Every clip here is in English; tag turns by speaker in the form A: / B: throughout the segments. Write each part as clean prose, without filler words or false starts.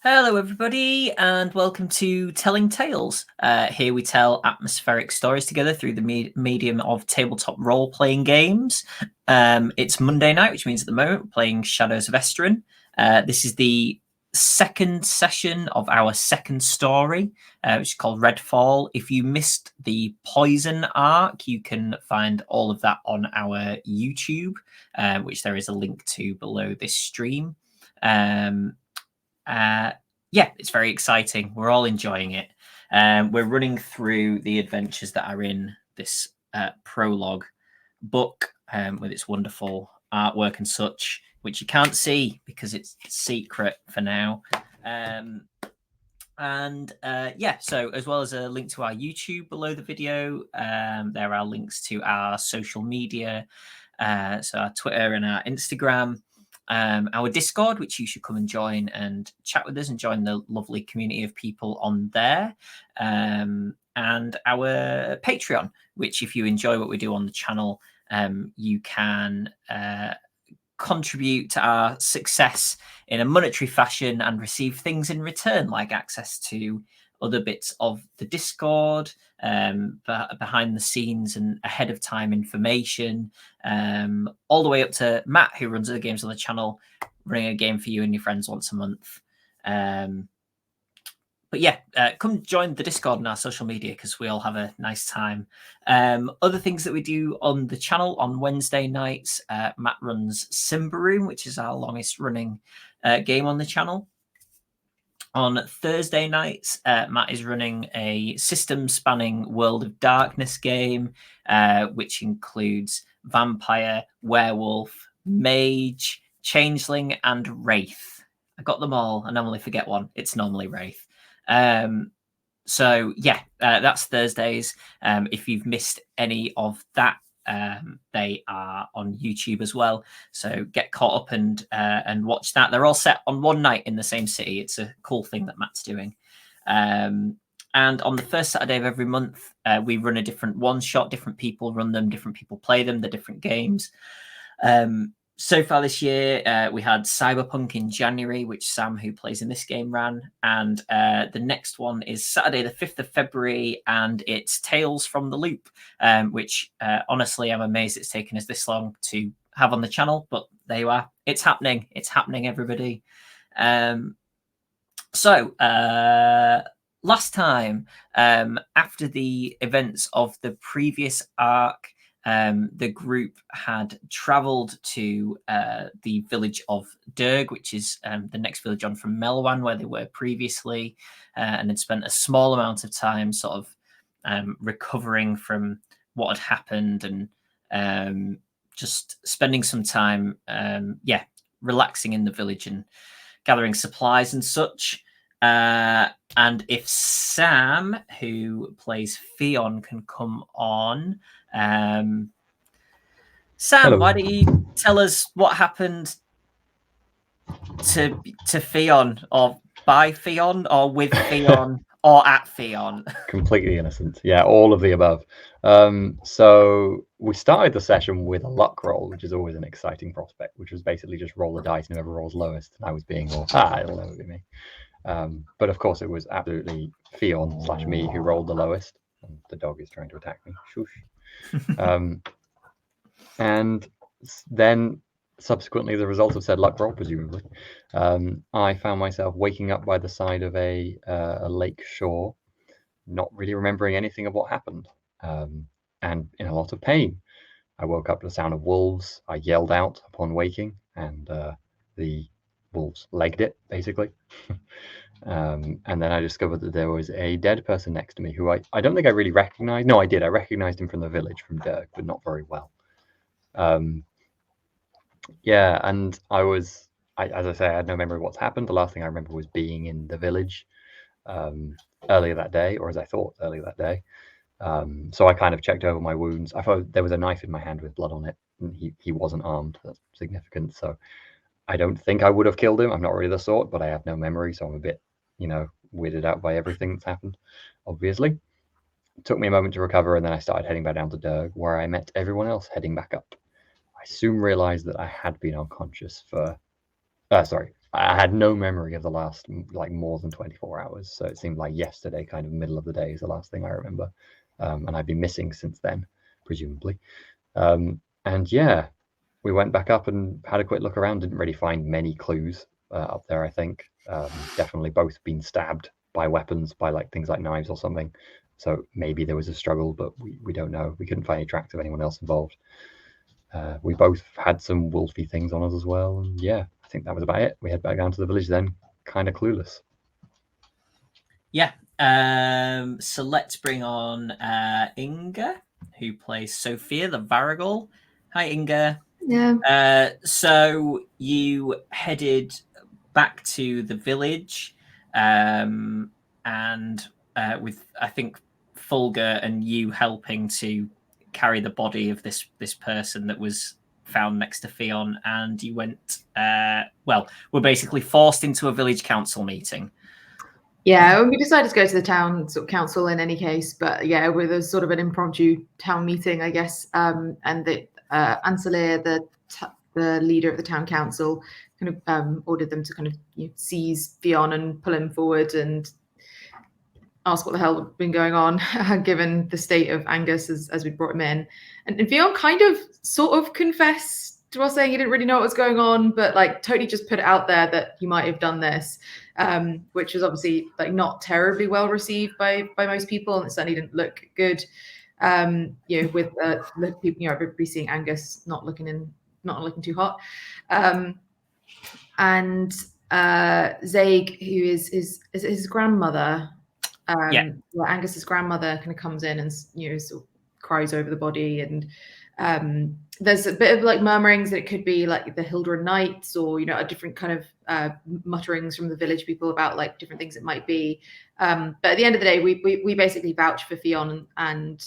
A: Hello, everybody, and welcome to Telling Tales. Here we tell atmospheric stories together through the medium of tabletop role-playing games. It's Monday night, which means at the moment we're playing Shadows of Esteren. This is the second session of our second story, which is called Redfall. If you missed the Poison arc, you can find all of that on our YouTube, which there is a link to below this stream. Yeah, it's very exciting. We're all enjoying it. We're running through the adventures that are in this prologue book with its wonderful artwork and such, which you can't see because it's secret for now. So as well as a link to our YouTube below the video, there are links to our social media, so our Twitter and our Instagram. Our Discord, which you should come and join and chat with us and join the lovely community of people on there, and our Patreon, which if you enjoy what we do on the channel, you can contribute to our success in a monetary fashion and receive things in return, like access to other bits of the Discord, behind the scenes and ahead of time information, all the way up to Matt, who runs other games on the channel, running a game for you and your friends once a month. Come join the Discord and our social media because we all have a nice time. Other things that we do on the channel on Wednesday nights, Matt runs Simba Room, which is our longest running game on the channel. On Thursday nights, Matt is running a system-spanning World of Darkness game, which includes Vampire, Werewolf, Mage, Changeling, and Wraith. I got them all. I normally forget one. It's normally Wraith. That's Thursdays. If you've missed any of that, they are on YouTube as well, so get caught up and watch that. They're all set on one night in the same city. It's a cool thing that Matt's doing. And on the first Saturday of every month, we run a different one shot. Different people run them, different people play them, the different games. So far this year, we had Cyberpunk in January, which Sam, who plays in this game, ran. And the next one is Saturday, the 5th of February, and it's Tales from the Loop, which honestly, I'm amazed it's taken us this long to have on the channel. But there you are. It's happening. It's happening, everybody. Last time, after the events of the previous arc, the group had travelled to the village of Derg, which is the next village on from Melwan, where they were previously, and had spent a small amount of time sort of recovering from what had happened and just spending some time, relaxing in the village and gathering supplies and such. And if Sam, who plays Fionn, can come on. Sam,
B: Hello.
A: why don't you tell us what happened to Fionn, or by Fionn, or with Fionn, or at Fionn?
B: Completely innocent. Yeah, all of the above. So we started the session with a luck roll, which is always an exciting prospect, which was basically just roll the dice and whoever rolls lowest. And I was being all, it'll never be me. But of course, it was absolutely Fionn/me who rolled the lowest. And the dog is trying to attack me. Shush. And then subsequently, the result of said luck roll, presumably, I found myself waking up by the side of a lake shore, not really remembering anything of what happened, and in a lot of pain. I woke up to the sound of wolves. I yelled out upon waking, and the wolves legged it, basically. And then I discovered that there was a dead person next to me who I don't think I really recognized. No, I did. I recognized him from the village, from Dirk, but not very well. And as I say, I had no memory of what's happened. The last thing I remember was being in the village earlier that day, or as I thought earlier that day. So I kind of checked over my wounds. I thought there was a knife in my hand with blood on it, and he wasn't armed. That's significant. So I don't think I would have killed him. I'm not really the sort, but I have no memory, so I'm a bit, weirded out by everything that's happened, obviously. It took me a moment to recover, and then I started heading back down to Derg, where I met everyone else heading back up. I soon realized that I had been unconscious for... I I had no memory of the last like more than 24 hours, so it seemed like yesterday, kind of middle of the day, is the last thing I remember, and I've been missing since then, presumably. And yeah, we went back up and had a quick look around. Didn't really find many clues up there. I think definitely both been stabbed by weapons, by like things like knives or something. So maybe there was a struggle, but we don't know. We couldn't find any tracks of anyone else involved. We both had some wolfy things on us as well. And yeah, I think that was about it. We head back down to the village then, kind of clueless.
A: Yeah. So let's bring on Inga, who plays Sophia the Varigal. Hi, Inga.
C: Yeah.
A: So you headed back to the village, and with I think Fulgur and you helping to carry the body of this person that was found next to Fionn, and you went. We're basically forced into a village council meeting.
C: Yeah, we decided to go to the town sort of council in any case, but yeah, with a sort of an impromptu town meeting, I guess. And the Anselir, the leader of the town council, kind of ordered them to kind of seize Fionn and pull him forward and ask what the hell had been going on, given the state of Angus as we brought him in. And Fionn kind of sort of confessed to us, saying he didn't really know what was going on, but like totally just put it out there that he might have done this, which was obviously like not terribly well received by most people, and it certainly didn't look good. With people, everybody seeing Angus not looking too hot, and Zaig, who is his grandmother. Angus's grandmother kind of comes in and sort of cries over the body, and there's a bit of like murmurings that it could be like the Hildren Knights, or a different kind of mutterings from the village people about like different things it might be. But at the end of the day, we basically vouch for Fionn and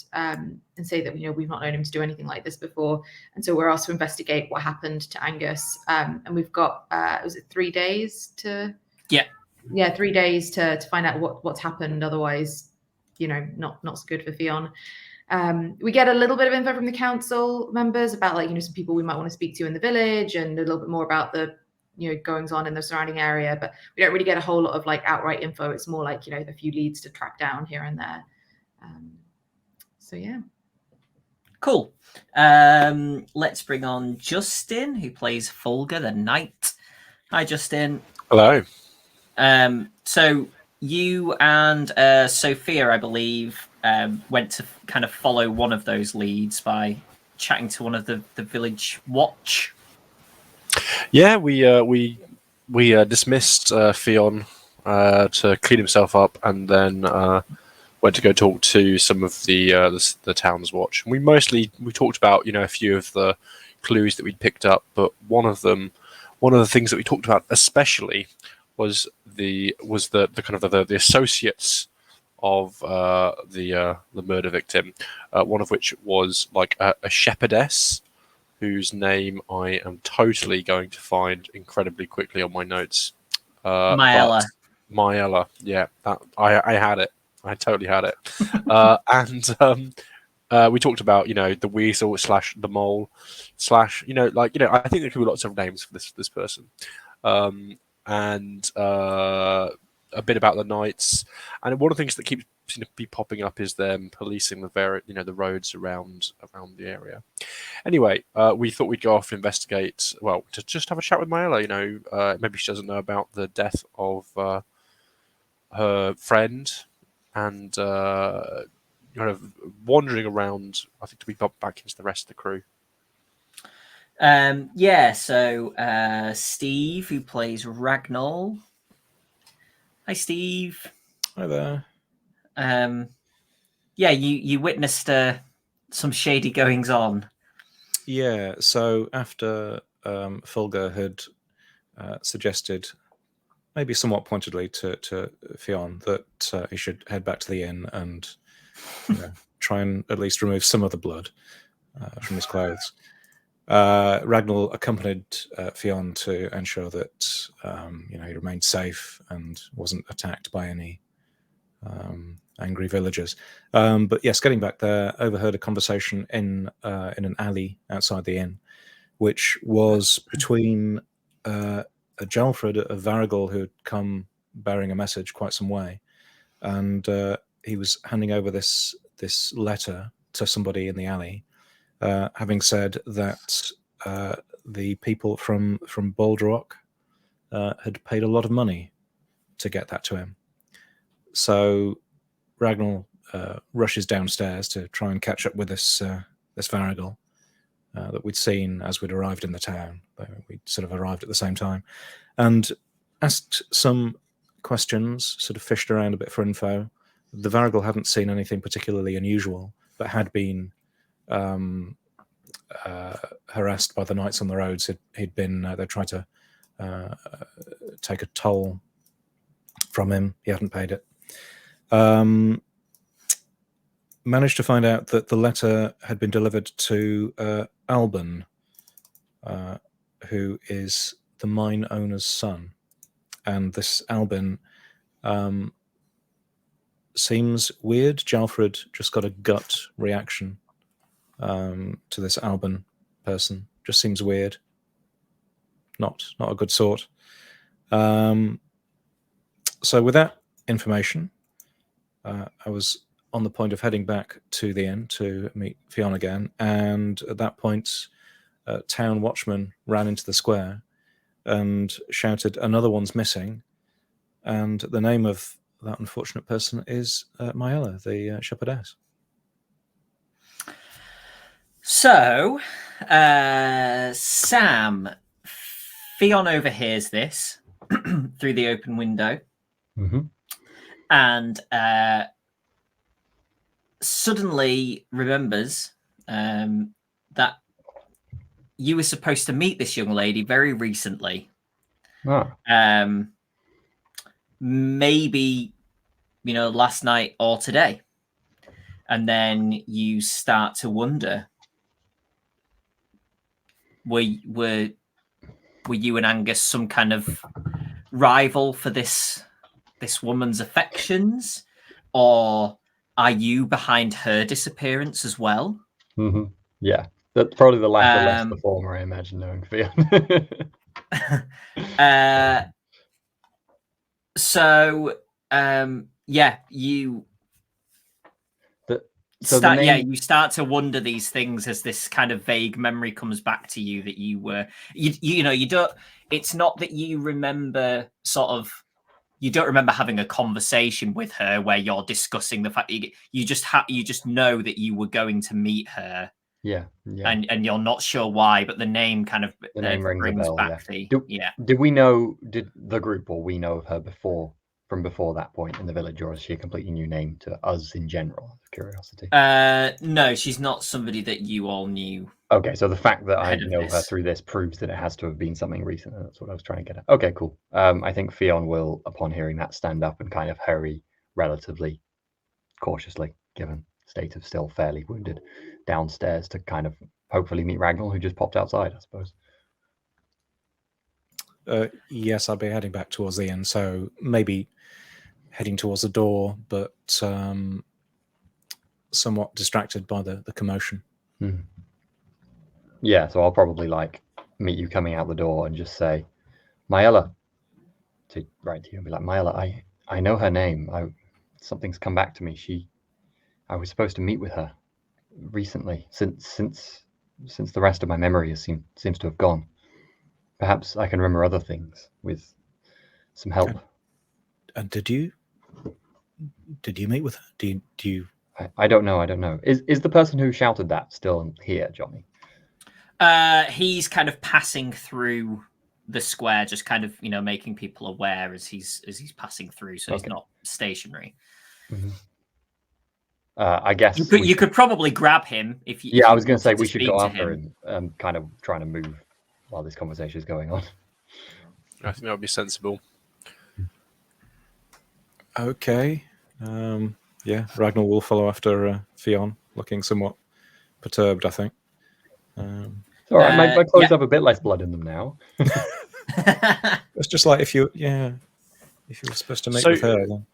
C: say that we've not known him to do anything like this before, and so we're asked to investigate what happened to Angus. And we've got was it 3 days to 3 days to find out what's happened. Otherwise, not so good for Fionn. We get a little bit of info from the council members about like some people we might want to speak to in the village, and a little bit more about the goings on in the surrounding area, but we don't really get a whole lot of like outright info. It's more like a few leads to track down here and there. So yeah,
A: cool. Let's bring on Justin, who plays Fulgur the Knight. Hi, Justin.
D: Hello.
A: So you and Sophia, I believe, went to kind of follow one of those leads by chatting to one of the village watch.
D: Yeah, we dismissed Fionn to clean himself up, and then went to go talk to some of the town's watch. And we talked about a few of the clues that we'd picked up, but one of the things that we talked about especially was the kind of the associates of the murder victim. One of which was like a shepherdess, whose name I am totally going to find incredibly quickly on my notes.
A: Maella.
D: Maella, yeah, I had it. I totally had it. And we talked about the weasel / the mole / I think there could be lots of names for this person. And a bit about the knights, and one of the things that keeps be popping up is them policing the roads around the area. Anyway, we thought we'd go off and investigate. Well, to just have a chat with Maella. Maybe she doesn't know about the death of her friend, and kind of wandering around. I think to be bumped back into the rest of the crew.
A: So Steve, who plays Ragnall. Hi, Steve.
E: Hi there.
A: You witnessed some shady goings on.
E: Yeah, so after Fulgur had suggested, maybe somewhat pointedly to Fionn, that he should head back to the inn and try and at least remove some of the blood from his clothes. Ragnall accompanied Fionn to ensure that he remained safe and wasn't attacked by any angry villagers. But yes, getting back there, overheard a conversation in an alley outside the inn, which was between a Jalfred, a Varigol who had come bearing a message quite some way, and he was handing over this letter to somebody in the alley, having said that the people from Baldrock had paid a lot of money to get that to him. So Ragnar rushes downstairs to try and catch up with this Varigol that we'd seen as we'd arrived in the town. We'd sort of arrived at the same time, and asked some questions, sort of fished around a bit for info. The Varigol hadn't seen anything particularly unusual, but had been harassed by the knights on the roads. He'd been they tried to take a toll from him. He hadn't paid it. Managed to find out that the letter had been delivered to Alban, who is the mine owner's son. And this Alban seems weird. Jalfred just got a gut reaction to this Alban person. Just seems weird. Not a good sort. So with that information, I was on the point of heading back to the inn to meet Fionn again, and at that point, a town watchman ran into the square and shouted, "Another one's missing," and the name of that unfortunate person is Maella, the shepherdess.
A: So, Sam, Fionn overhears this through the open window, and suddenly remembers that you were supposed to meet this young lady very recently. Maybe, last night or today. And then you start to wonder, were you and Angus some kind of rival for this woman's affections, or are you behind her disappearance as well?
B: Yeah, that's probably the latter, less the former, I imagine, knowing Fionn.
A: You start to wonder these things as this kind of vague memory comes back to you that you were, you don't. It's not that you remember you don't remember having a conversation with her where you're discussing the fact that you just know that you were going to meet her.
B: Yeah.
A: And you're not sure why, but the name kind of
B: rings a bell,
A: back
B: Did we know? Did the group or we know of her from before that point in the village, or is she a completely new name to us in general? Out of curiosity.
A: No, she's not somebody that you all knew.
B: Okay, so the fact that I know her through this proves that it has to have been something recent, and that's what I was trying to get at. Okay, cool. I think Fionn will, upon hearing that, stand up and kind of hurry relatively cautiously, given state of still fairly wounded, downstairs to kind of hopefully meet Ragnar, who just popped outside, I suppose.
E: Yes, I'll be heading back towards the inn, so maybe heading towards the door, but somewhat distracted by the commotion.
B: Yeah, so I'll probably meet you coming out the door and just say, Maella, to write to you and be like, Maella, I know her name. Something's come back to me. I was supposed to meet with her recently, since the rest of my memory seems to have gone. Perhaps I can remember other things with some help.
E: And did you meet with her? Do you?
B: I don't know. Is the person who shouted that still here, Jonny?
A: He's kind of passing through the square, just kind of making people aware as he's passing through. So he's not stationary.
B: I guess
A: you could probably grab him if you.
B: Yeah, I was going to say we should go after him, kind of trying to move while this conversation is going on.
D: I think that would be sensible.
E: Okay. Yeah, Ragnar will follow after Fionn, looking somewhat perturbed, I think.
B: It's all right. My clothes have a bit less blood in them now.
E: It's just like if you were supposed to meet with her. Then.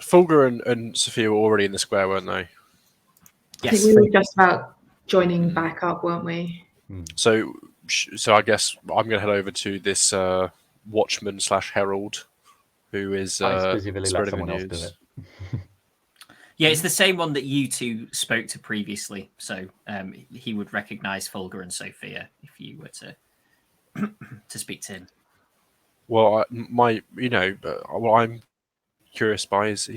D: Fulgur and Sophia were already in the square, weren't they?
C: Yes. I think we were just about joining back up, weren't we?
D: So I guess I'm going to head over to this watchman / herald who is
B: I specifically let
D: spreading
B: someone
D: the
B: else do
D: news.
B: it.
A: Yeah, it's the same one that you two spoke to previously. So he would recognize Fulgur and Sophia if you were to speak to him.
D: Well, what I'm curious by is,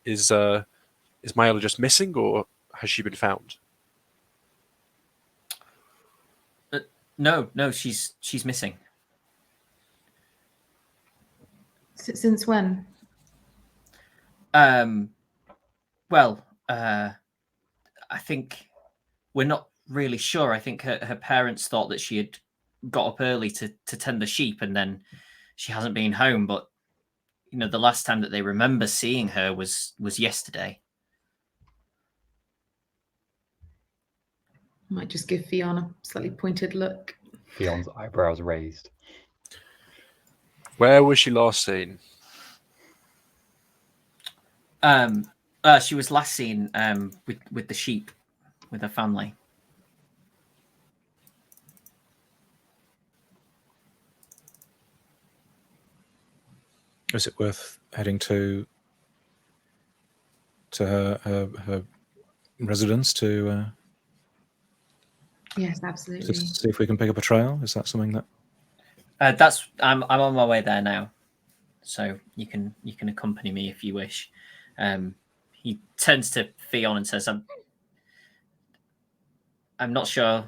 D: is Mayella just missing, or has she been found?
A: No, she's missing.
C: Since when?
A: Well, I think we're not really sure. I think her parents thought that she had got up early to tend the sheep, and then she hasn't been home. But the last time that they remember seeing her was yesterday.
C: Might just give Fionn a slightly pointed look.
B: Fion's eyebrows raised.
D: Where was she last seen?
A: She was last seen with the sheep, with her family.
E: Is it worth heading to her residence to
C: Yes, absolutely.
E: see if we can pick up a trail? Is that something that?
A: I'm on my way there now, so you can accompany me if you wish. He turns to Fionn and says, I'm not sure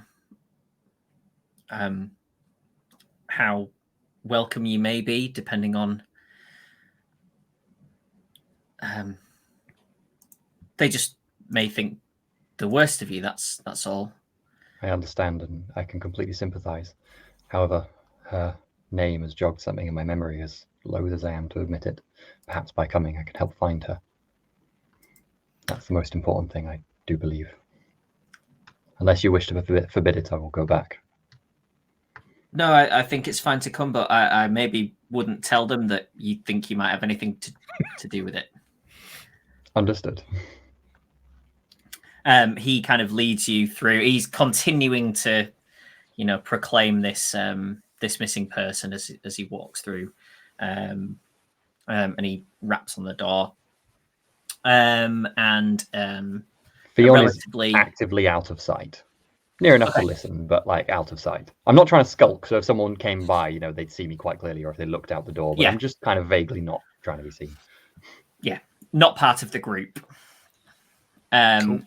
A: how welcome you may be, depending on they just may think the worst of you. That's all.
B: I understand, and I can completely sympathise. However, her name has jogged something in my memory, as loath as I am to admit it. Perhaps by coming, I can help find her. That's the most important thing, I do believe. Unless you wish to forbid it, I will go back.
A: No, I think it's fine to come, but I maybe wouldn't tell them that you think you might have anything to do with it.
B: Understood.
A: He kind of leads you through. He's continuing to, proclaim this this missing person as he walks through, and he raps on the door.
B: Fionn is actively out of sight. Near enough to listen, but out of sight. I'm not trying to skulk, so if someone came by, they'd see me quite clearly, or if they looked out the door, but I'm just kind of vaguely not trying to be seen.
A: Yeah, not part of the group.
D: Cool.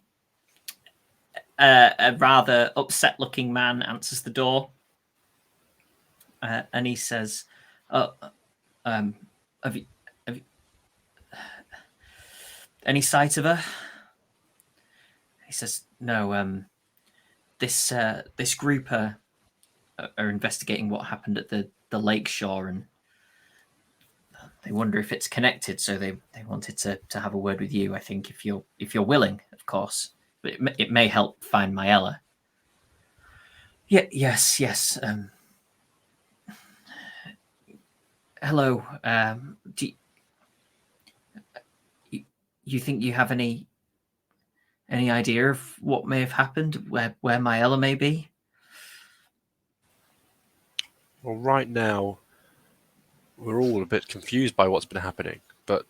A: A rather upset-looking man answers the door, and he says, have you any sight of her? He says, no. This group are investigating what happened at the lake shore, and they wonder if it's connected. So they wanted to have a word with you. I think if you're willing, of course, but it may help find Mayella. Yeah. Yes. Hello. Do you think you have any idea of what may have happened, where Mayella may be?
D: Well, right now, we're all a bit confused by what's been happening, but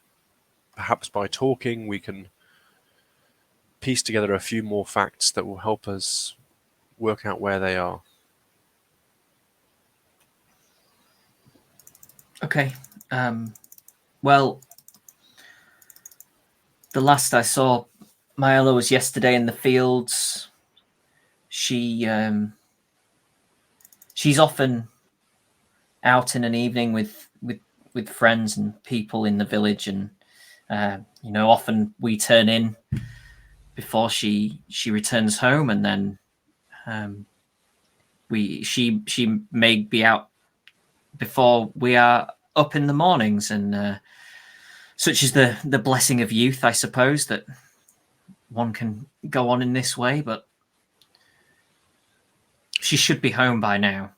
D: perhaps by talking, we can piece together a few more facts that will help us work out where they are.
A: Okay. Well, the last I saw Mayella was yesterday in the fields. She's often out in an evening with friends and people in the village, and often we turn in before she returns home, and then she may be out before we are up in the mornings, and such is the blessing of youth, I suppose, that one can go on in this way, but she should be home by now.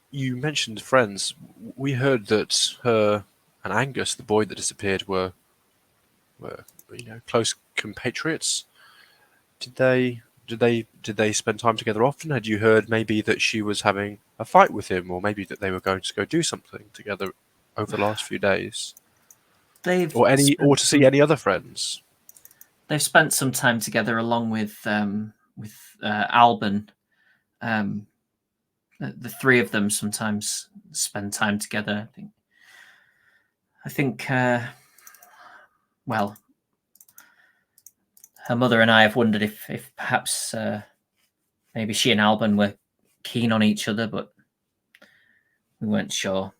D: You mentioned friends. We heard that her and Angus, the boy that disappeared, were close compatriots. Did they did they spend time together often? Had you heard maybe that she was having a fight with him, or maybe that they were going to go do something together over the last few days, or to see any other friends?
A: They've spent some time together along with Alban. The three of them sometimes spend time together. I think. Well, her mother and I have wondered if perhaps maybe she and Alban were keen on each other, but we weren't sure.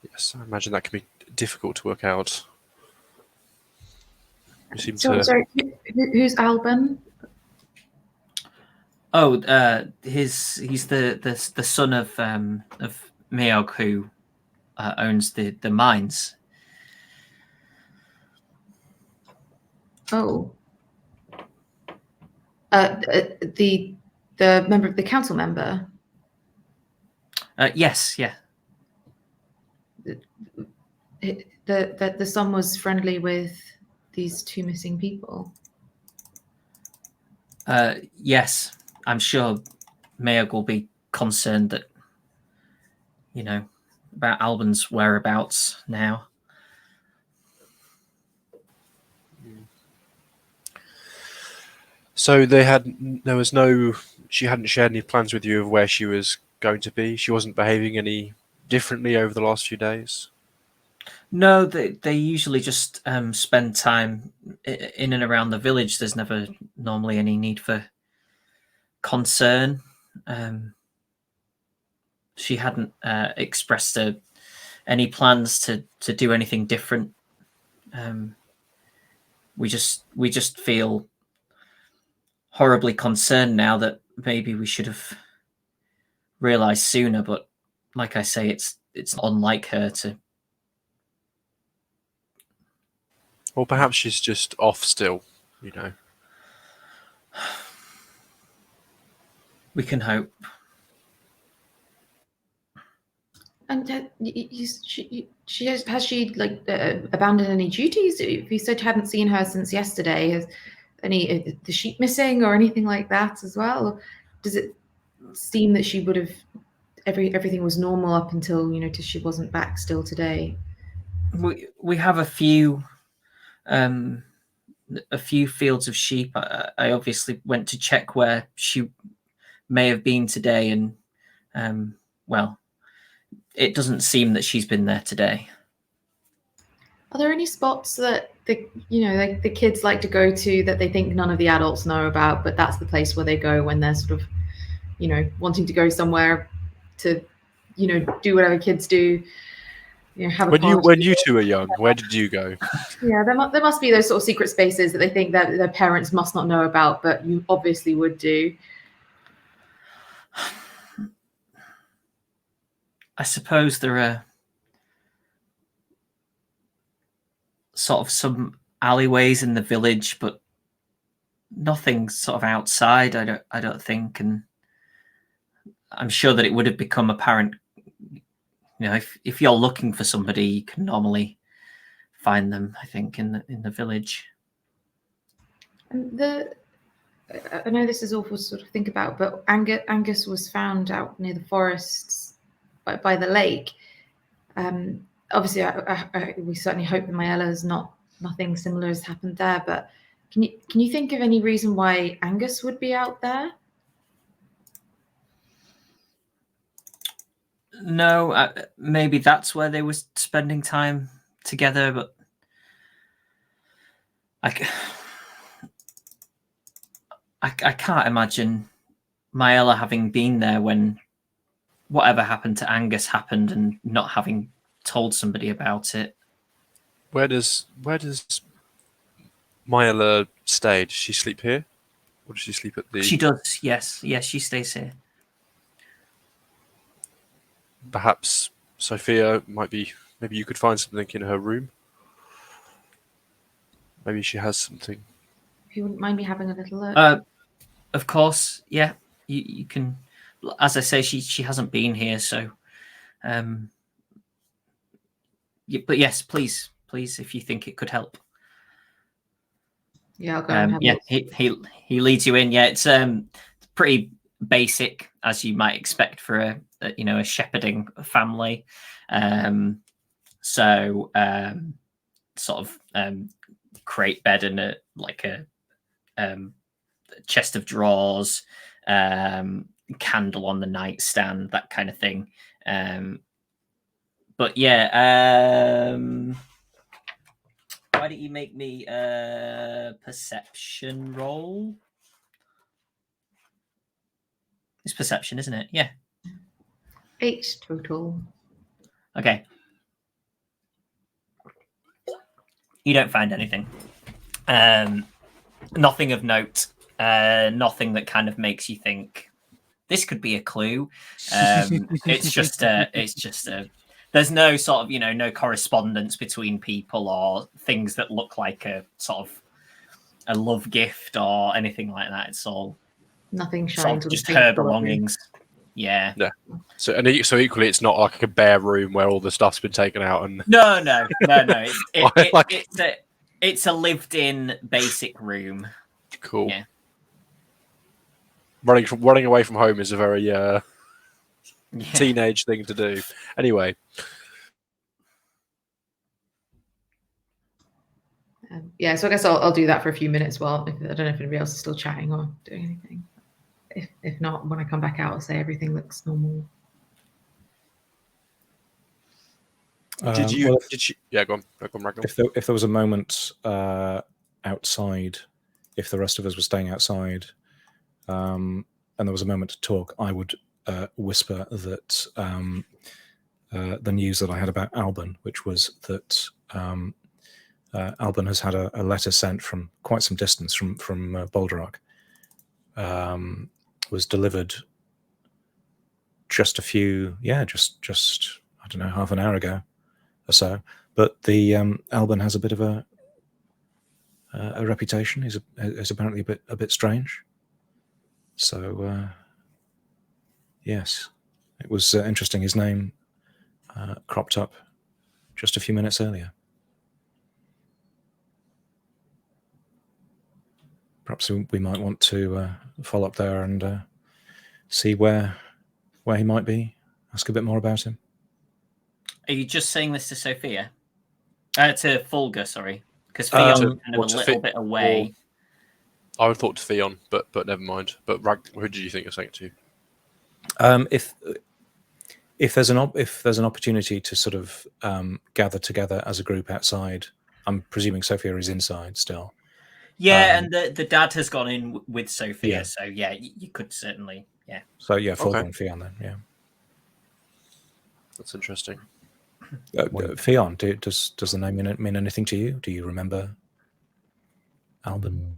D: Yes, I imagine that can be difficult to work out. You seem
C: Sorry, who's Alban?
A: Oh, he's the son of Meog, who owns the mines.
C: Oh, the member of the council member.
A: Yes, yeah.
C: The son was friendly with these two missing people.
A: Yes, I'm sure Meog will be concerned that, about Alban's whereabouts now.
D: So she hadn't shared any plans with you of where she was going to be? She wasn't behaving any differently over the last few days?
A: No, they usually just spend time in and around the village. There's never normally any need for concern. She hadn't expressed any plans to do anything different. We just feel horribly concerned now that maybe we should have realized sooner. But like I say, it's unlike her to.
D: Or perhaps she's just off still,
A: We can hope.
C: And has she abandoned any duties? If you said you hadn't seen her since yesterday, has the sheep missing or anything like that as well? Or does it seem that she would have everything was normal up until till she wasn't back still today?
A: We have a few fields of sheep. I obviously went to check where she may have been today, and well, it doesn't seem that she's been there today.
C: Are there any spots that the kids like to go to that they think none of the adults know about, but that's the place where they go when they're sort of wanting to go somewhere to do whatever kids do? Have a
D: when you two were young, where did you go?
C: Yeah, there must be those sort of secret spaces that they think that their parents must not know about, but you obviously would do.
A: I suppose there are sort of some alleyways in the village, but nothing sort of outside. I don't think, and I'm sure that it would have become apparent. If you're looking for somebody, you can normally find them. I think in the village.
C: And I know this is awful to sort of think about, but Angus was found out near the forests by the lake. Obviously, we certainly hope that Maella's nothing similar has happened there. But can you think of any reason why Angus would be out there?
A: No, maybe that's where they were spending time together, but I can't imagine Maella having been there when whatever happened to Angus happened and not having told somebody about it.
D: Where does Maella stay? Does she sleep here? Or does she sleep at the...
A: She does, yes. Yes, she stays here.
D: Perhaps Sophia maybe you could find something in her room. Maybe she has something.
C: If you wouldn't mind me having a little look.
A: Of course, yeah. You can. As I say, she hasn't been here, so. But yes, please, if you think it could help.
C: Yeah, I'll go and have a
A: Yeah,
C: look.
A: he leads you in. Yeah, it's pretty basic, as you might expect for a shepherding family. So sort of crate bed and a chest of drawers, candle on the nightstand, that kind of thing. But yeah, why don't you make me a perception roll? It's perception, isn't it? Yeah.
C: 8 total.
A: Okay. You don't find anything. Nothing of note. Nothing that kind of makes you think this could be a clue. It's just there's no sort of, no correspondence between people or things that look like a sort of a love gift or anything like that. It's all
C: Nothing
A: sort
C: shines
A: of
C: with
A: just
C: a
A: her
C: pink
A: belongings. Yeah.
D: Yeah. So equally, it's not like a bare room where all the stuff's been taken out and.
A: No. It's a lived-in basic room.
D: Cool.
A: Yeah.
D: Running away from home is a very teenage thing to do. Anyway.
C: Yeah, so I guess I'll do that for a few minutes while I don't know if anybody else is still chatting or doing anything. If not, when I come back out, I'll say everything looks normal.
D: Did you? Yeah, go on, Ragnar.
E: If there was a moment outside, if the rest of us were staying outside, and there was a moment to talk, I would whisper that the news that I had about Alban, which was that Alban has had a letter sent from quite some distance from Boldarok, was delivered just I don't know, half an hour ago or so. But the Alban has a bit of a reputation. Is apparently a bit strange. So yes, it was interesting. His name cropped up just a few minutes earlier. Perhaps we might want to follow up there and see where he might be. Ask a bit more about him.
A: Are you just saying this to Sophia? To Fulgur, sorry. Because Fion's kind of a little bit away.
D: I would have thought to Theon, but never mind. But who did you think you're saying it to?
E: If there's an opportunity to sort of gather together as a group outside, I'm presuming Sophia is inside still.
A: Yeah, and the dad has gone in with Sophia,
E: Yeah.
A: so yeah, you could certainly, yeah.
E: So yeah, Fulgur and Fionn then, yeah.
D: That's interesting.
E: Fionn, does the name mean anything to you? Do you remember Alban?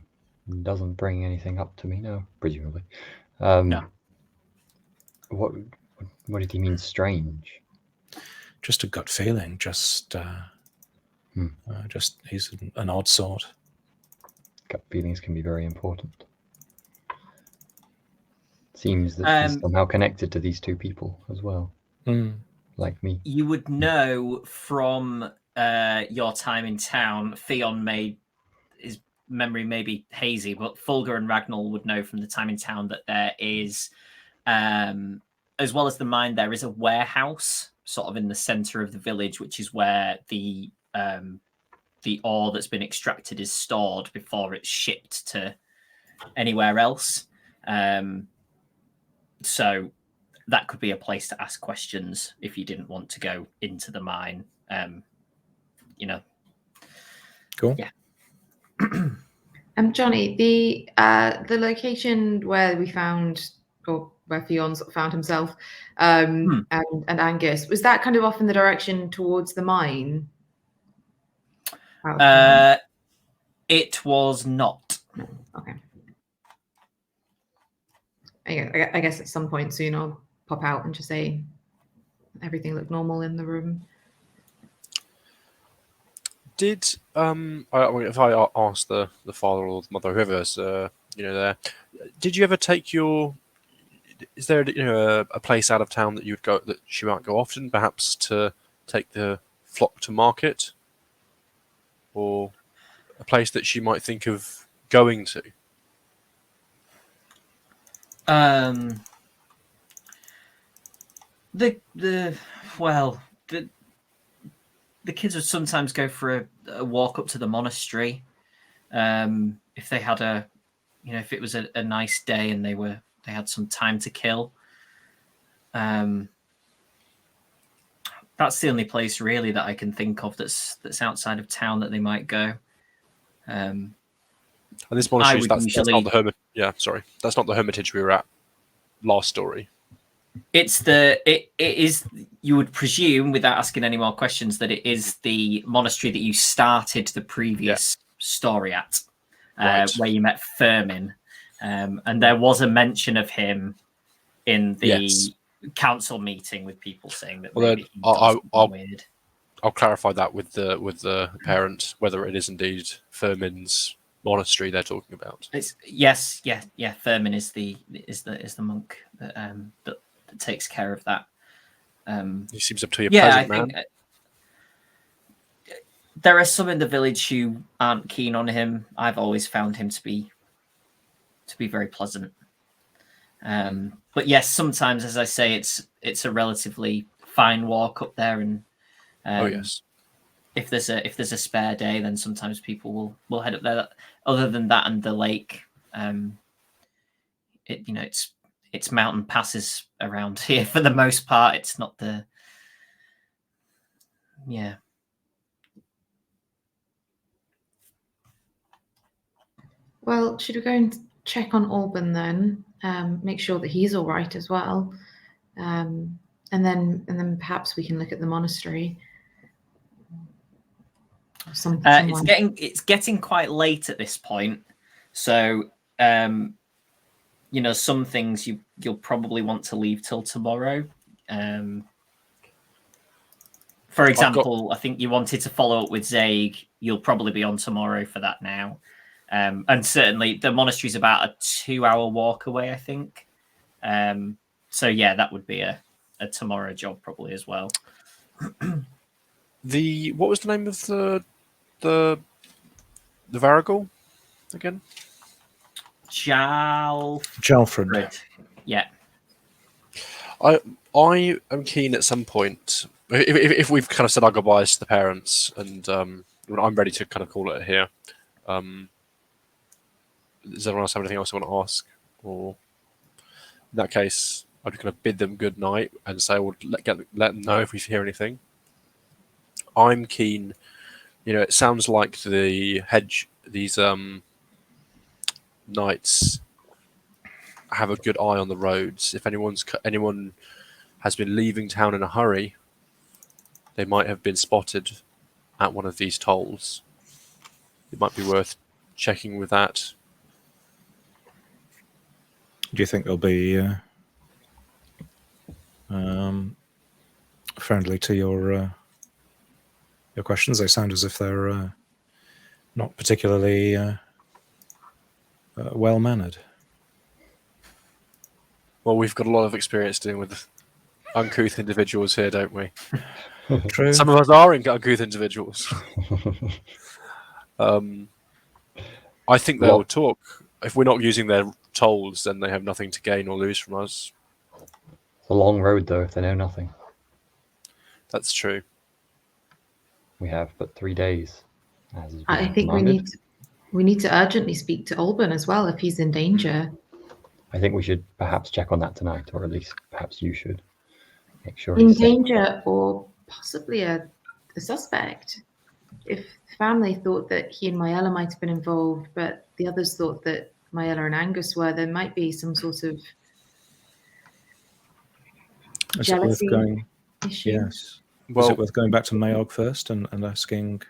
B: Doesn't bring anything up to me, no, presumably.
A: No.
B: What did he mean strange?
E: Just a gut feeling. Just he's an odd sort.
B: Gut feelings can be very important. Seems that he's somehow connected to these two people as well, like me.
A: You would know from your time in town. Fionn his memory may be hazy, but Fulgur and Ragnar would know from the time in town that there is, as well as the mine, there is a warehouse sort of in the center of the village, which is where the ore that's been extracted is stored before it's shipped to anywhere else. So that could be a place to ask questions if you didn't want to go into the mine.
E: Cool.
A: Yeah.
C: Jonny, the location where we found, or where Fionn found himself, and Angus, was that kind of off in the direction towards the mine?
A: It was not.
C: Okay. I guess at some point soon I'll pop out and just say everything looked normal in the room.
D: Did if I ask the father or the mother, whoever's there, did you ever take your? Is there a place out of town that you would go that she might go often, perhaps to take the flock to market, or a place that she might think of going to?
A: The kids would sometimes go for a walk up to the monastery, if they had if it was a nice day and they had some time to kill. That's the only place really that I can think of that's outside of town that they might go.
D: And this monastery, that's not the hermit. Yeah, sorry, that's not the hermitage we were at last story.
A: It is. You would presume, without asking any more questions, that it is the monastery that you started the previous story at, where you met Firmin, and there was a mention of him in the council meeting with people saying that. Well,
D: then
A: weird.
D: I'll clarify that with the parent whether it is indeed Firmin's monastery they're talking about.
A: Yes. Firmin is the monk that takes care of that.
D: He seems up to a pleasant man.
A: Think there are some in the village who aren't keen on him. I've always found him to be very pleasant. But yes, sometimes, as I say, it's a relatively fine walk up there, and if there's a spare day, then sometimes people will head up there. Other than that, and the lake, it's mountain passes around here for the most part. It's not the
C: Well, should we go and check on Alban then? Make sure that he's all right as well, and then perhaps we can look at the monastery.
A: It's getting quite late at this point, so some things you'll probably want to leave till tomorrow. For example, I think you wanted to follow up with Zaig. You'll probably be on tomorrow for that now. And certainly the monastery's about a 2-hour walk away, I think. So yeah, that would be a tomorrow job probably as well.
D: What was the name of the Varigol again?
E: Jalfred.
A: Yeah.
D: I am keen at some point, if we've kind of said our goodbyes to the parents, and I'm ready to kind of call it here. Does everyone else have anything else they want to ask? Or in that case, I'd kind of bid them good night and say, "We'll let them know if we hear anything." I'm keen. It sounds like these knights have a good eye on the roads. If anyone has been leaving town in a hurry, they might have been spotted at one of these tolls. It might be worth checking with that.
E: Do you think they'll be friendly to your questions? They sound as if they're not particularly well-mannered.
D: Well, we've got a lot of experience dealing with uncouth individuals here, don't we?
E: True.
D: Some of us are uncouth individuals. I think they'll talk. If we're not using their tolls, then they have nothing to gain or lose from us.
B: It's a long road, though, if they know nothing.
D: That's true.
B: We have but 3 days.
C: I think we need to urgently speak to Alban as well if he's in danger.
B: I think we should perhaps check on that tonight, or at least perhaps you should make sure
C: in
B: he's
C: danger
B: safe.
C: Or possibly a suspect. If the family thought that he and Mayella might have been involved, but the others thought that Mayella and Angus were, there might be some sort of jealousy issue.
E: Yes. Well, is it worth going back to Mayog first and asking?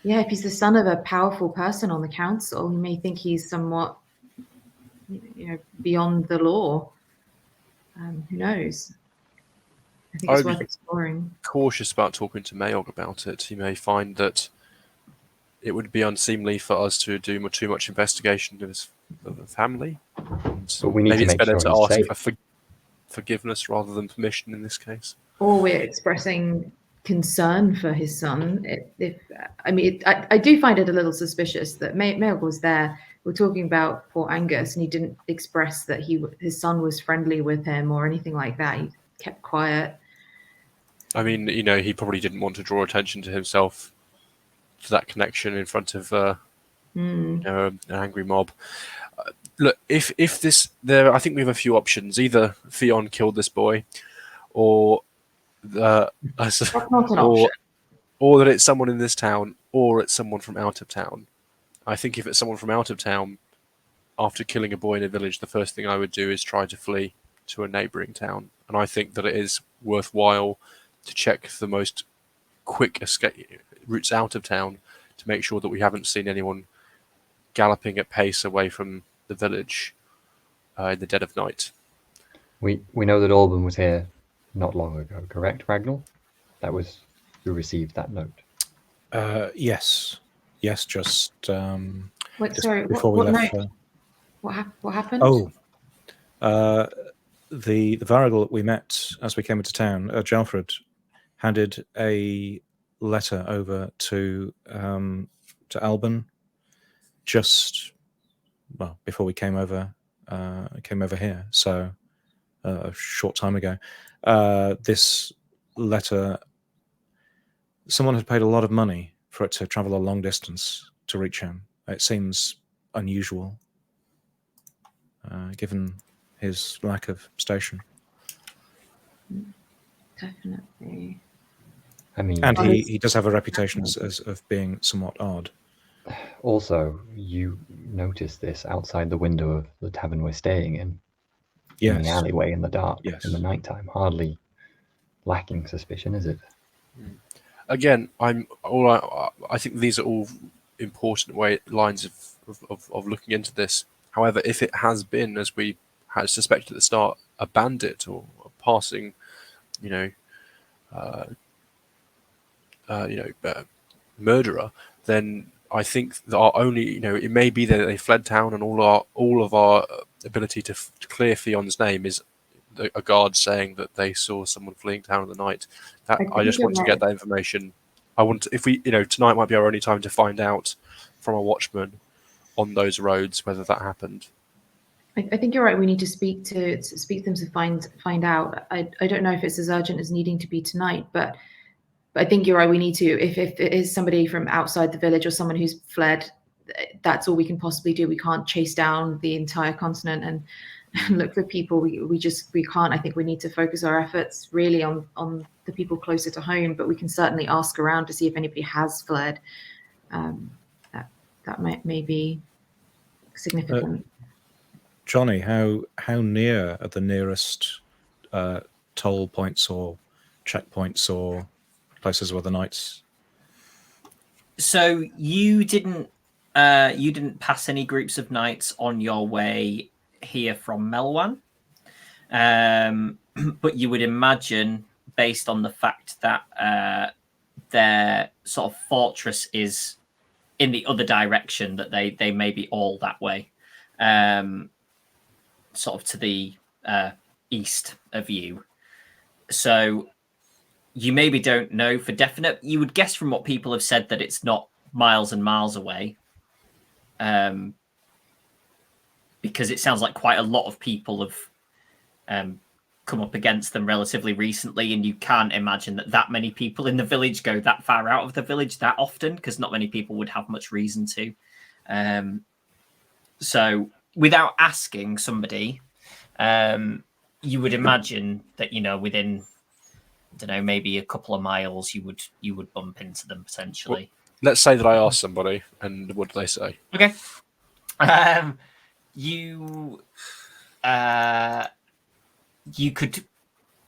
C: Yeah, if he's the son of a powerful person on the council, he may think he's somewhat, beyond the law. Who knows? I think it's worth exploring.
D: Cautious about talking to Mayog about it. He may find that it would be unseemly for us to do too much investigation of the family.
B: But we need
D: maybe
B: to
D: it's better
B: sure
D: to
B: he's
D: ask for forgiveness rather than permission in this case.
C: Or we're expressing concern for his son. I do find it a little suspicious that Maelg was there. We're talking about poor Angus, and he didn't express that his son was friendly with him or anything like that. He kept quiet.
D: I mean, he probably didn't want to draw attention to himself to that connection in front of an angry mob. Look, if I think we have a few options. Either Fionn killed this boy, or
C: That's not an option.
D: or that it's someone in this town, or it's someone from out of town. I think if it's someone from out of town, after killing a boy in a village, the first thing I would do is try to flee to a neighbouring town. And I think that it is worthwhile to check the most quick escape routes out of town to make sure that we haven't seen anyone galloping at pace away from the village in the dead of night.
B: We know that Alban was here not long ago, correct, Ragnar? That was who received that note.
E: Yes, just
C: Wait,
E: just
C: sorry.
E: before we left.
C: What happened?
E: Oh, the Varigel that we met as we came into town, Jalfred, handed a letter over to Alban just before we came over here. So a short time ago, this letter, someone had paid a lot of money for it to travel a long distance to reach him. It seems unusual, given his lack of station.
C: Definitely.
B: I mean,
E: and he does have a reputation as of being somewhat odd.
B: Also, you noticed this outside the window of the tavern we're staying in the alleyway in the dark, in the nighttime. Hardly lacking suspicion, is it?
D: Again, I think these are all important lines of looking into this. However, if it has been, as we had suspected at the start, a bandit or a passing, murderer, then I think that our only, it may be that they fled town, and all of our ability to clear Fionn's name is a guard saying that they saw someone fleeing town in the night. I just want to get that information. I want, if we, tonight might be our only time to find out from a watchman on those roads whether that happened.
C: I think you're right. We need to speak to them to find out. I don't know if it's as urgent as needing to be tonight, but I think you're right. We need to, if it is somebody from outside the village or someone who's fled, that's all we can possibly do. We can't chase down the entire continent and look for people. We can't. I think we need to focus our efforts really on the people closer to home, but we can certainly ask around to see if anybody has fled. That may be significant.
E: Jonny, how near are the nearest toll points or checkpoints or places where the knights?
A: So you didn't pass any groups of knights on your way here from Melwan, but you would imagine, based on the fact that their sort of fortress is in the other direction, that they may be all that way, sort of to the east of you. So you maybe don't know for definite. You would guess from what people have said that it's not miles and miles away, because it sounds like quite a lot of people have come up against them relatively recently, and you can't imagine that many people in the village go that far out of the village that often, because not many people would have much reason to. So without asking somebody, you would imagine that, within, I don't know, maybe a couple of miles, you would bump into them potentially.
D: Well, let's say that I ask somebody, and what do they say?
A: Okay. You could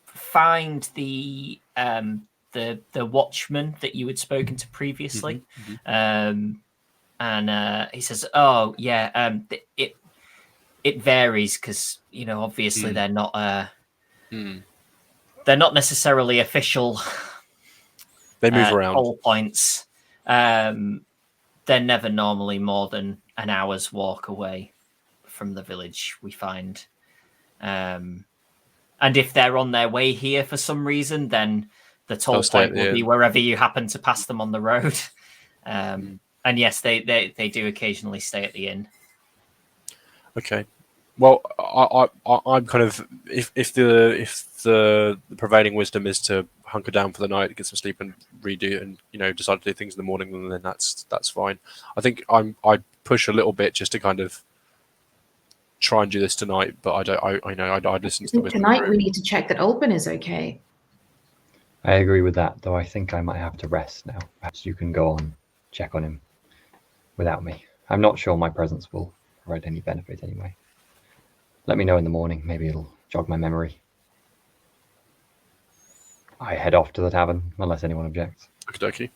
A: find the watchman that you had spoken to previously, and he says, "Oh yeah, it varies because obviously they're not necessarily official.
D: They move around.
A: Toll points. They're never normally more than an hour's walk away from the village, we find. And if they're on their way here for some reason, then the toll
D: stay at
A: point
D: the
A: will be
D: inn.
A: wherever you happen to pass them on the road. And yes, they do occasionally stay at the inn.
D: Okay. Well, I'm kind of if the prevailing wisdom is to hunker down for the night, get some sleep, and redo, and decide to do things in the morning, then that's fine. I think I push a little bit just to kind of try and do this tonight, but I'd listen to the wisdom.
C: Tonight we need to check that Olben is okay.
B: I agree with that, though I think I might have to rest now. Perhaps you can go on, check on him without me. I'm not sure my presence will provide any benefit anyway. Let me know in the morning. Maybe it'll jog my memory. I head off to the tavern, unless anyone objects.
D: Okie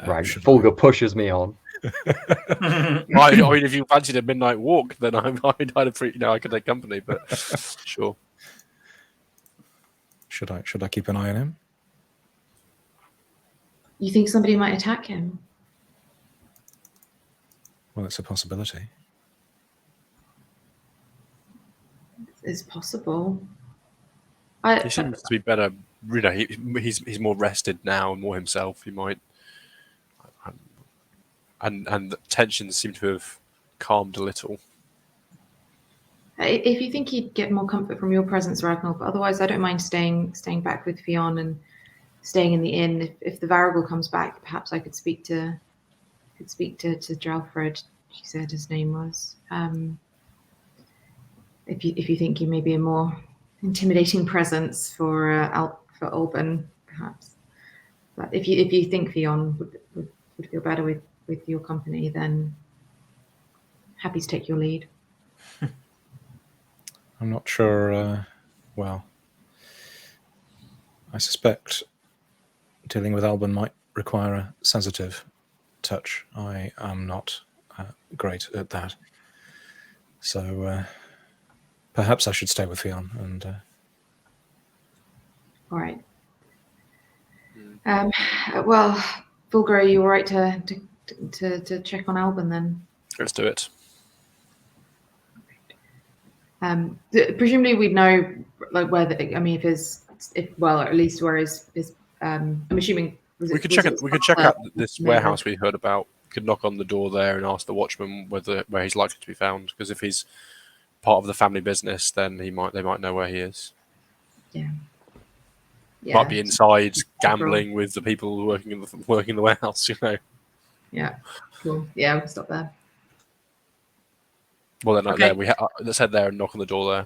B: Right, Fulgur pushes me on.
D: I mean, if you fancied a midnight walk, then I'd I could take company, but sure.
E: Should I keep an eye on him?
C: You think somebody might attack him?
E: Well, it's a possibility.
C: It's possible.
D: He seems to be better. He's more rested now and more himself. He might, and the tensions seem to have calmed a little.
C: If you think he'd get more comfort from your presence, Ragnar, but otherwise, I don't mind staying back with Fionn and staying in the inn. If the Varigul comes back, perhaps I could speak to Drelfred. She said his name was. If you think he may be a more intimidating presence for Olben, perhaps. But if you think Fionn would feel better with your company, then happy to take your lead.
E: I'm not sure. Well, I suspect dealing with Alban might require a sensitive touch. I am not great at that. So perhaps I should stay with Fionn and...
C: All right. Well, Fulgur, are you all right to check on Alban then?
D: Let's do it.
C: Presumably we'd know like where at least where his I'm assuming
D: We could check out this warehouse we heard about. We could knock on the door there and ask the watchman where he's likely to be found. Because if he's part of the family business, then they might know where he is.
C: Yeah.
D: Might be inside gambling with the people working in the warehouse.
C: Yeah. Cool. Yeah, we'll stop there.
D: Well, they're not there. Let's head there and knock on the door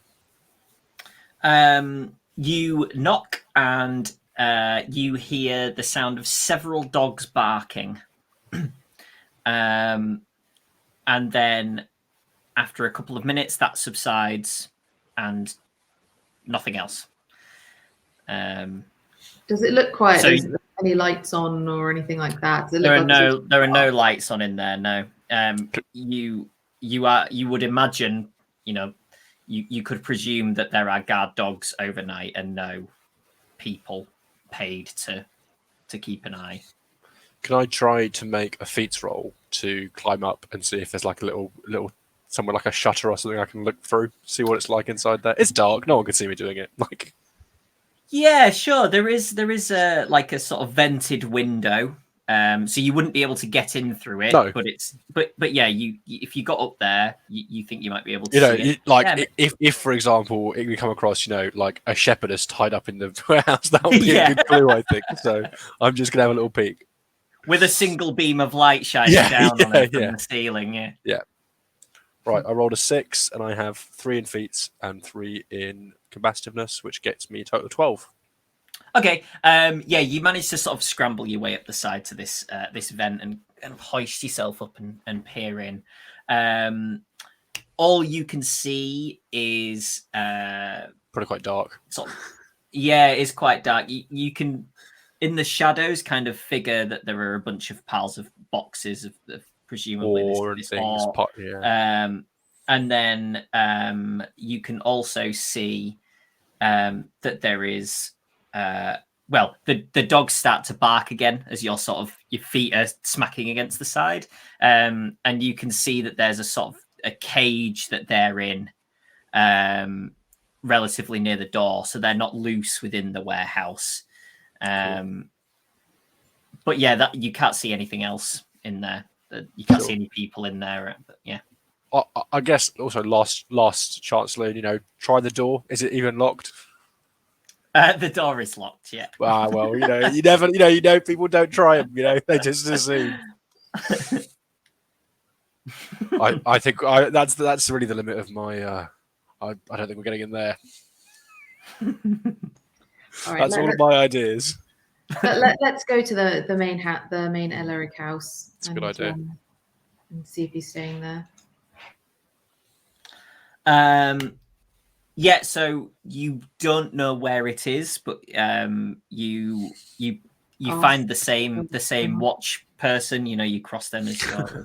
A: there. You knock and you hear the sound of several dogs barking. And then after a couple of minutes, that subsides and nothing else.
C: Does it look quiet? Is there any lights on or anything like that?
A: There are no lights on in there. No. You would imagine, you could presume that there are guard dogs overnight and no people paid to keep an eye.
D: Can I try to make a feats roll to climb up and see if there's like a little somewhere like a shutter or something I can look through, see what it's like inside there? It's dark. No one can see me doing it.
A: Yeah, sure. There is a sort of vented window. So you wouldn't be able to get in through it. No. But yeah, if you got up there, you think you might be able to see it.
D: If for example we come across, like a shepherdess tied up in the warehouse, that would be a good clue, I think. So I'm just gonna have a little peek.
A: With a single beam of light shining down on it from the ceiling,
D: Yeah. Right, I rolled a 6 and I have 3 in feats and 3 in combativeness, which gets me a total of 12.
A: Okay, you managed to sort of scramble your way up the side to this vent and kind of hoist yourself up and peer in. All you can see is
D: probably quite dark.
A: It's quite dark. You can, in the shadows, kind of figure that there are a bunch of piles of boxes of presumably this ore. And then you can also see that there is. The dogs start to bark again as your feet are smacking against the side, and you can see that there's a cage that they're in, relatively near the door, so they're not loose within the warehouse. But yeah, that you can't see anything else in there. You can't see any people in there. But yeah.
D: I guess also last chance, Loon. Try the door. Is it even locked?
A: The door is locked. Yeah.
D: Well, you never, people don't try them. They just assume. I think that's really the limit of my. I don't think we're getting in there.
C: All right,
D: That's all of my ideas.
C: Let's go to the main Elric house.
D: That's a good idea.
C: And see if he's staying there.
A: Yeah, so you don't know where it is, but you find the same watch person. You cross them as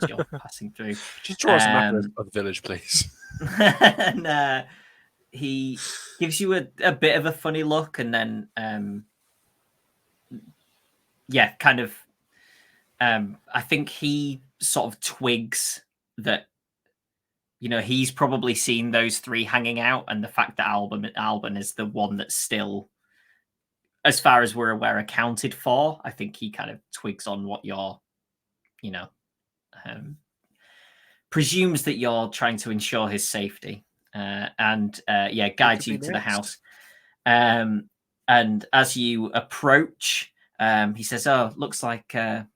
A: you're passing through.
D: Just draw us a map of the village, please.
A: And he gives you a bit of a funny look, and then kind of. I think he sort of twigs that. He's probably seen those three hanging out, and the fact that Alban is the one that's still, as far as we're aware, accounted for. I think he kind of twigs on what you're, presumes that you're trying to ensure his safety, and guides you to the house. And as you approach, he says, "Oh, looks like the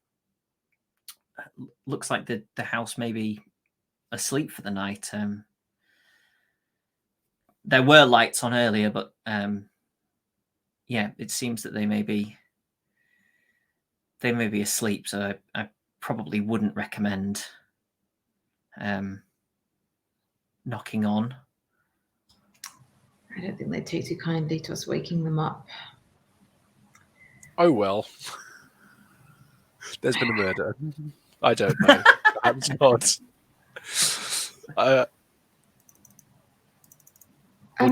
A: house may be asleep for the night. There were lights on earlier, but it seems that they may be asleep. So I probably wouldn't recommend knocking on."
C: I don't think they'd take too kindly to us waking them up.
D: Oh well. There's been a murder. I don't know. Perhaps not. What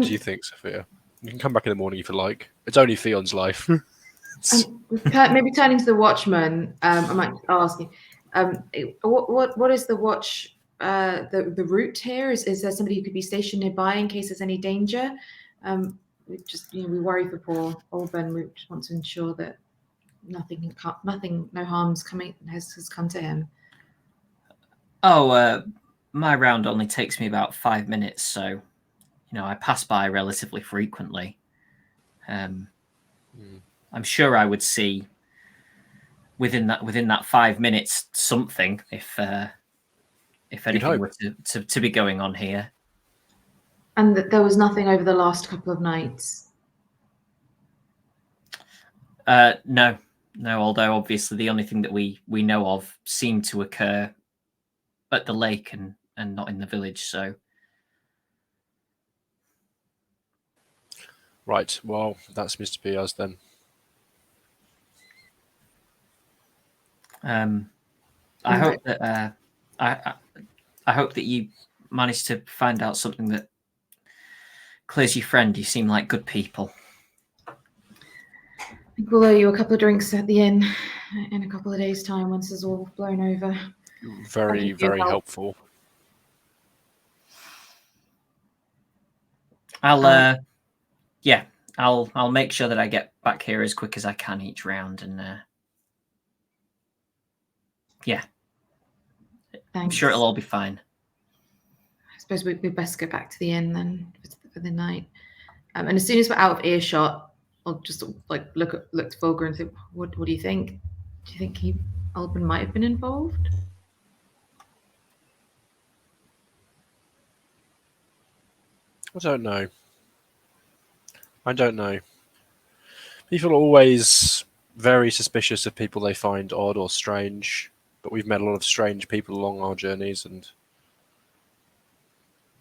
D: do you think, Sophia? You can come back in the morning if you like. It's only Theon's life.
C: Maybe turning to the watchman, I might ask you, what is the watch? The route here? Is there somebody who could be stationed nearby in case there's any danger? We worry for poor Alban. We just want to ensure that no harm's has come to him.
A: Oh, my round only takes me about 5 minutes, so I pass by relatively frequently. I'm sure I would see within that 5 minutes something if anything were to be going on here.
C: And that there was nothing over the last couple of nights.
A: No. Although obviously the only thing that we know of seemed to occur at the lake and not in the village. So.
D: Right. Well, that seems to be us then.
A: I hope that I hope that you managed to find out something that clears your friend. You seem like good people.
C: I think we'll owe you a couple of drinks at the inn in a couple of days' time once it's all blown over.
D: Very, very helpful.
A: I'll make sure that I get back here as quick as I can each round, and I'm sure it'll all be fine.
C: I suppose we'd best go back to the inn then for the night. And as soon as we're out of earshot, I'll just look to Fulgur and think, what do you think? Do you think Alban might have been involved?
D: I don't know. People are always very suspicious of people they find odd or strange, but we've met a lot of strange people along our journeys, and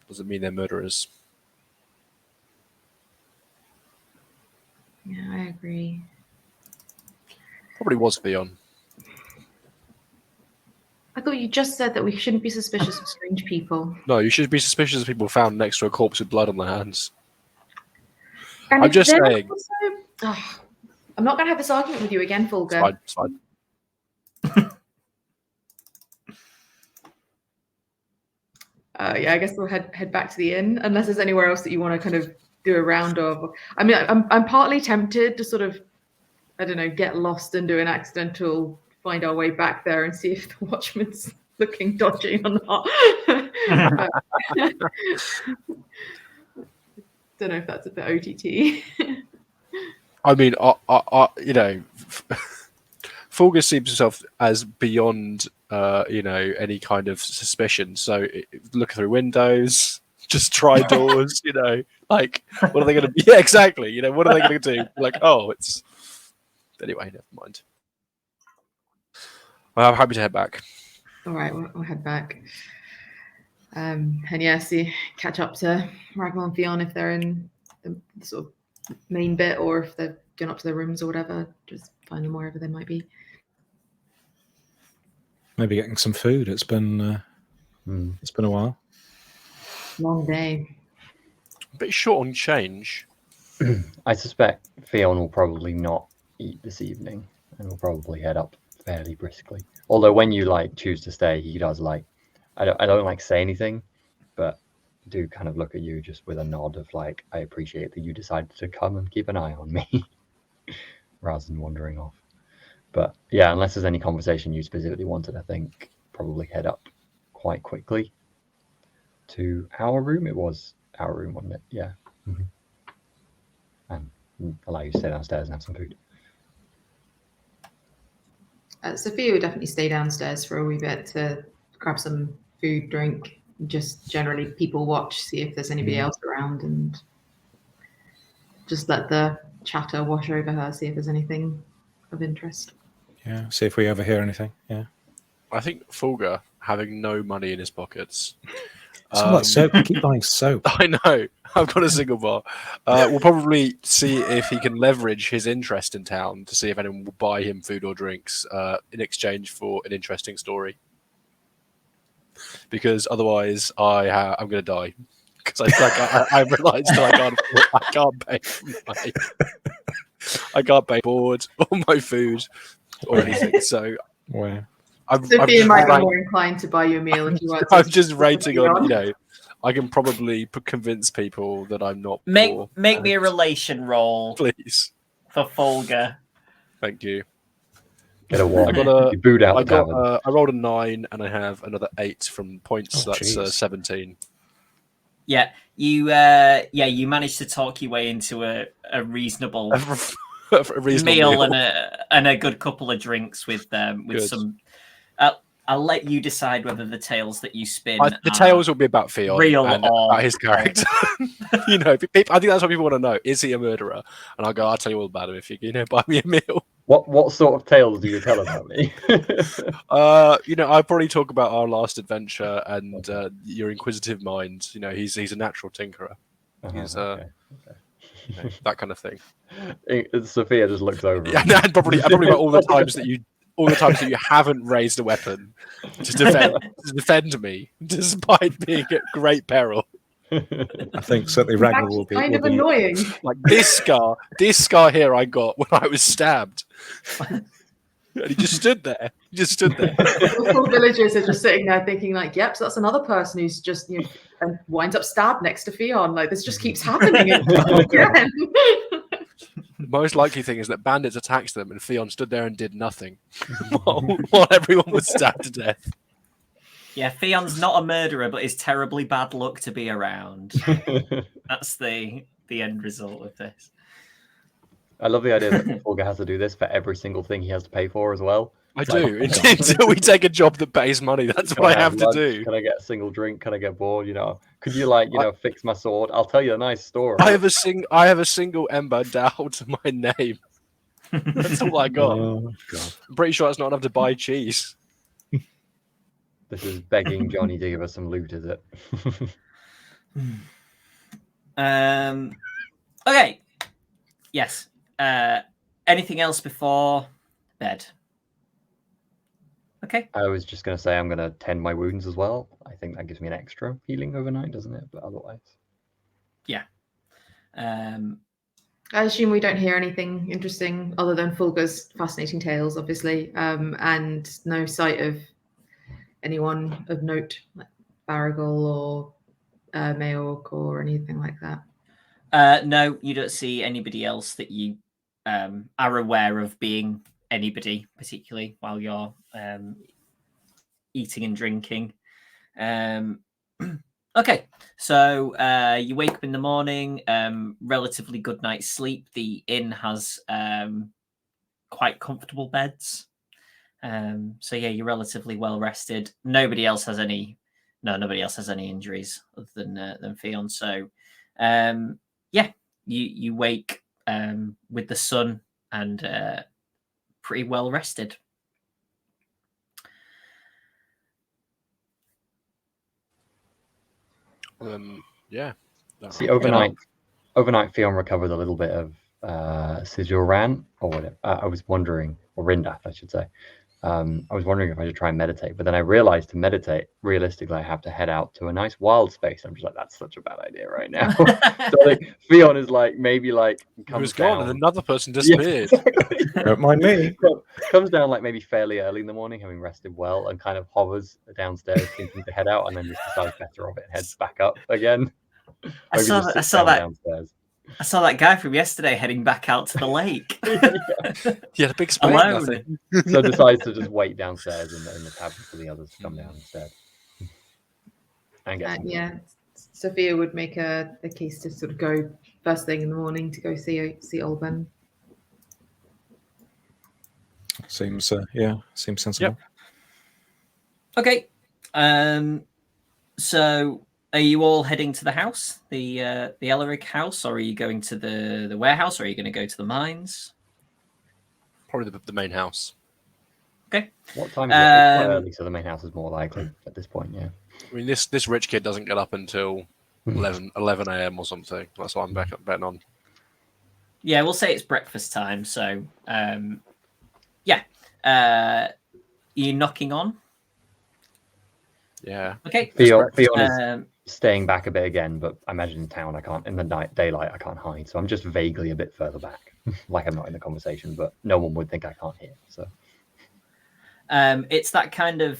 D: doesn't mean they're murderers.
C: Yeah, I agree.
D: Probably was Theon.
C: I thought you just said that we shouldn't be suspicious of strange people.
D: No, you should be suspicious of people found next to a corpse with blood on their hands.
C: And
D: I'm just saying.
C: I'm not going to have this argument with you again, Fulgur.
D: It's fine.
C: I guess we'll head back to the inn, unless there's anywhere else that you want to kind of do a round of. I mean, I'm partly tempted to sort of, I don't know, get lost and do an accidental find our way back there and see if the watchman's looking dodgy or not. But, don't know if that's a bit OTT.
D: I mean, you know, Fulgur seems himself as beyond, you know, any kind of suspicion. So look through windows, just try doors. You know, like what are they going to? Yeah, exactly. You know, what are they going to do? Like, oh, it's anyway. Never mind. Well, I'm happy to head back.
C: All right, we'll head back. And yeah, see, catch up to Ragnar and Fionn if they're in the sort of main bit, or if they're going up to their rooms or whatever. Just find them wherever they might be.
E: Maybe getting some food. It's been a while.
C: Long day.
D: A bit short on change.
B: I suspect Fionn will probably not eat this evening and will probably head up fairly briskly. Although when you like choose to stay, he does like, I don't like say anything, but do kind of look at you just with a nod of like, I appreciate that you decided to come and keep an eye on me rather than wandering off. But yeah, unless there's any conversation you specifically wanted, I think probably head up quite quickly to our room. It was our room, wasn't it? Yeah. Mm-hmm. And allow you to stay downstairs and have some food.
C: Sophia would definitely stay downstairs for a wee bit to grab some food, drink, just generally people watch, see if there's anybody else around, and just let the chatter wash over her, see if there's anything of interest.
E: Yeah, see if we ever hear anything. Yeah.
D: I think Fulgur, having no money in his pockets.
E: Some like soap. Keep buying soap.
D: I know. I've got a single bar. We'll probably see if he can leverage his interest in town to see if anyone will buy him food or drinks in exchange for an interesting story. Because otherwise, I'm going to die. Because I realised that I can't pay for I can't pay board or my food or anything. So
E: Wow.
C: Sophia might be more inclined to buy you a meal if you want.
D: I'm just rating on, you know, I can probably convince people that I'm not poor.
A: Make me a relation roll,
D: please,
A: for Fulgur.
D: Thank you.
B: Get a one.
D: You
B: boot out
D: I rolled a 9 and I have another 8 from points. So that's 17.
A: Yeah, you managed to talk your way into a reasonable,
D: a reasonable
A: meal and a good couple of drinks with some. I'll let you decide whether the tales that you spin.
D: The tales will be about Fionn,
A: real
D: and
A: or
D: about his character. You know, I think that's what people want to know. Is he a murderer? And I'll tell you all about him if you buy me a meal.
B: What sort of tales do you tell about me?
D: You know, I'll probably talk about our last adventure and your inquisitive mind. You know, he's a natural tinkerer. He's you know, that kind of thing.
B: Sophia just looks over.
D: Yeah, and probably about all the times that you haven't raised a weapon to defend me, despite being at great peril.
E: I think certainly Ragnar will be
C: kind of annoying.
D: Like this scar here I got when I was stabbed. And he just stood there.
C: The full villagers are just sitting there thinking, like, yep, so that's another person who's just, you know, and winds up stabbed next to Fionn. Like, this just keeps happening again.
D: The most likely thing is that bandits attacked them and Fionn stood there and did nothing while everyone was stabbed to death.
A: Yeah, Fionn's not a murderer, but is terribly bad luck to be around. That's the end result of this.
B: I love the idea that Fulgur has to do this for every single thing he has to pay for as well.
D: I do. Until we take a job that pays money, that's what I have to do.
B: Can I get a single drink? Can I get bored? You know, could you fix my sword? I'll tell you a nice story.
D: I have a single ember down to my name. That's all I got.
E: Oh, God.
D: I'm pretty sure that's not enough to buy cheese.
B: This is begging Jonny to give us some loot, is it?
A: Okay. Yes. Anything else before bed? Okay.
B: I was just going to say I'm going to tend my wounds as well. I think that gives me an extra healing overnight, doesn't it? But otherwise.
A: Yeah.
C: I assume we don't hear anything interesting other than Fulgur's fascinating tales, obviously, and no sight of anyone of note, like Barrigal or Mayork or anything like that.
A: No, you don't see anybody else that you are aware of being anybody, particularly while you're eating and drinking. Okay, so you wake up in the morning, relatively good night's sleep. The inn has quite comfortable beds. So yeah, you're relatively well rested. Nobody else has any injuries other than Fionn. So yeah, you wake with the sun and pretty well rested.
D: Yeah.
B: See, overnight, Fionn recovered a little bit of sigil ran or whatever. I was wondering, or Rindath, I should say. I was wondering if I should try and meditate, but then I realized to meditate, realistically, I have to head out to a nice wild space. I'm just like, that's such a bad idea right now. So like, Fionn is like, maybe like
D: he was gone
B: down.
D: and another person disappeared.
B: Yeah, exactly.
E: Don't mind me.
B: Comes down like maybe fairly early in the morning, having rested well, and kind of hovers downstairs, thinking to head out, and then just decides better of it and heads back up again.
A: I saw that
B: downstairs.
A: I saw that guy from yesterday heading back out to the lake.
D: He had a big spade, nothing.
B: So decides to just wait downstairs in the cabin for the others to come down instead. And get
C: yeah, Sophia would make a case to sort of go first thing in the morning to go see Alban.
E: Seems sensible.
A: Yep. Okay. So are you all heading to the house, the Elric house, or are you going to the warehouse, or are you going to go to the mines?
D: Probably the main house.
A: Okay.
B: What time is it? It's quite early, so the main house is more likely at this point, yeah.
D: I mean, this rich kid doesn't get up until 11 a.m. or something. That's what I'm betting on.
A: Yeah, we'll say it's breakfast time. So, yeah. You knocking on?
D: Yeah.
A: Okay.
B: Fionn is staying back a bit again, but I imagine in town in the daylight I can't hide, so I'm just vaguely a bit further back, like I'm not in the conversation, but no one would think I can't hear. So.
A: It's that kind of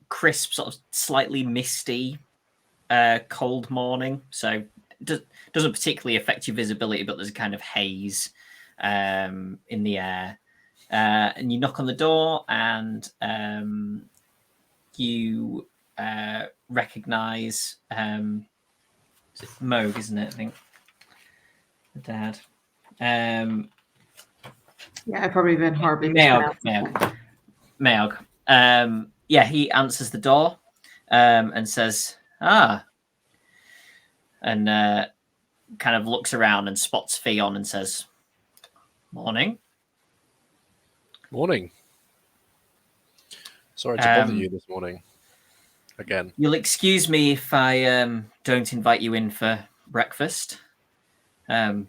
A: crisp, sort of slightly misty, cold morning. So it doesn't particularly affect your visibility, but there's a kind of haze in the air. And you knock on the door, and you recognize it's Moog, isn't it? I think the dad.
C: Yeah, I've probably been horribly
A: Maog. Yeah, he answers the door and says, and kind of looks around and spots Fionn and says, Morning.
D: Morning. Sorry to bother you this morning. Again.
A: You'll excuse me if I don't invite you in for breakfast. Can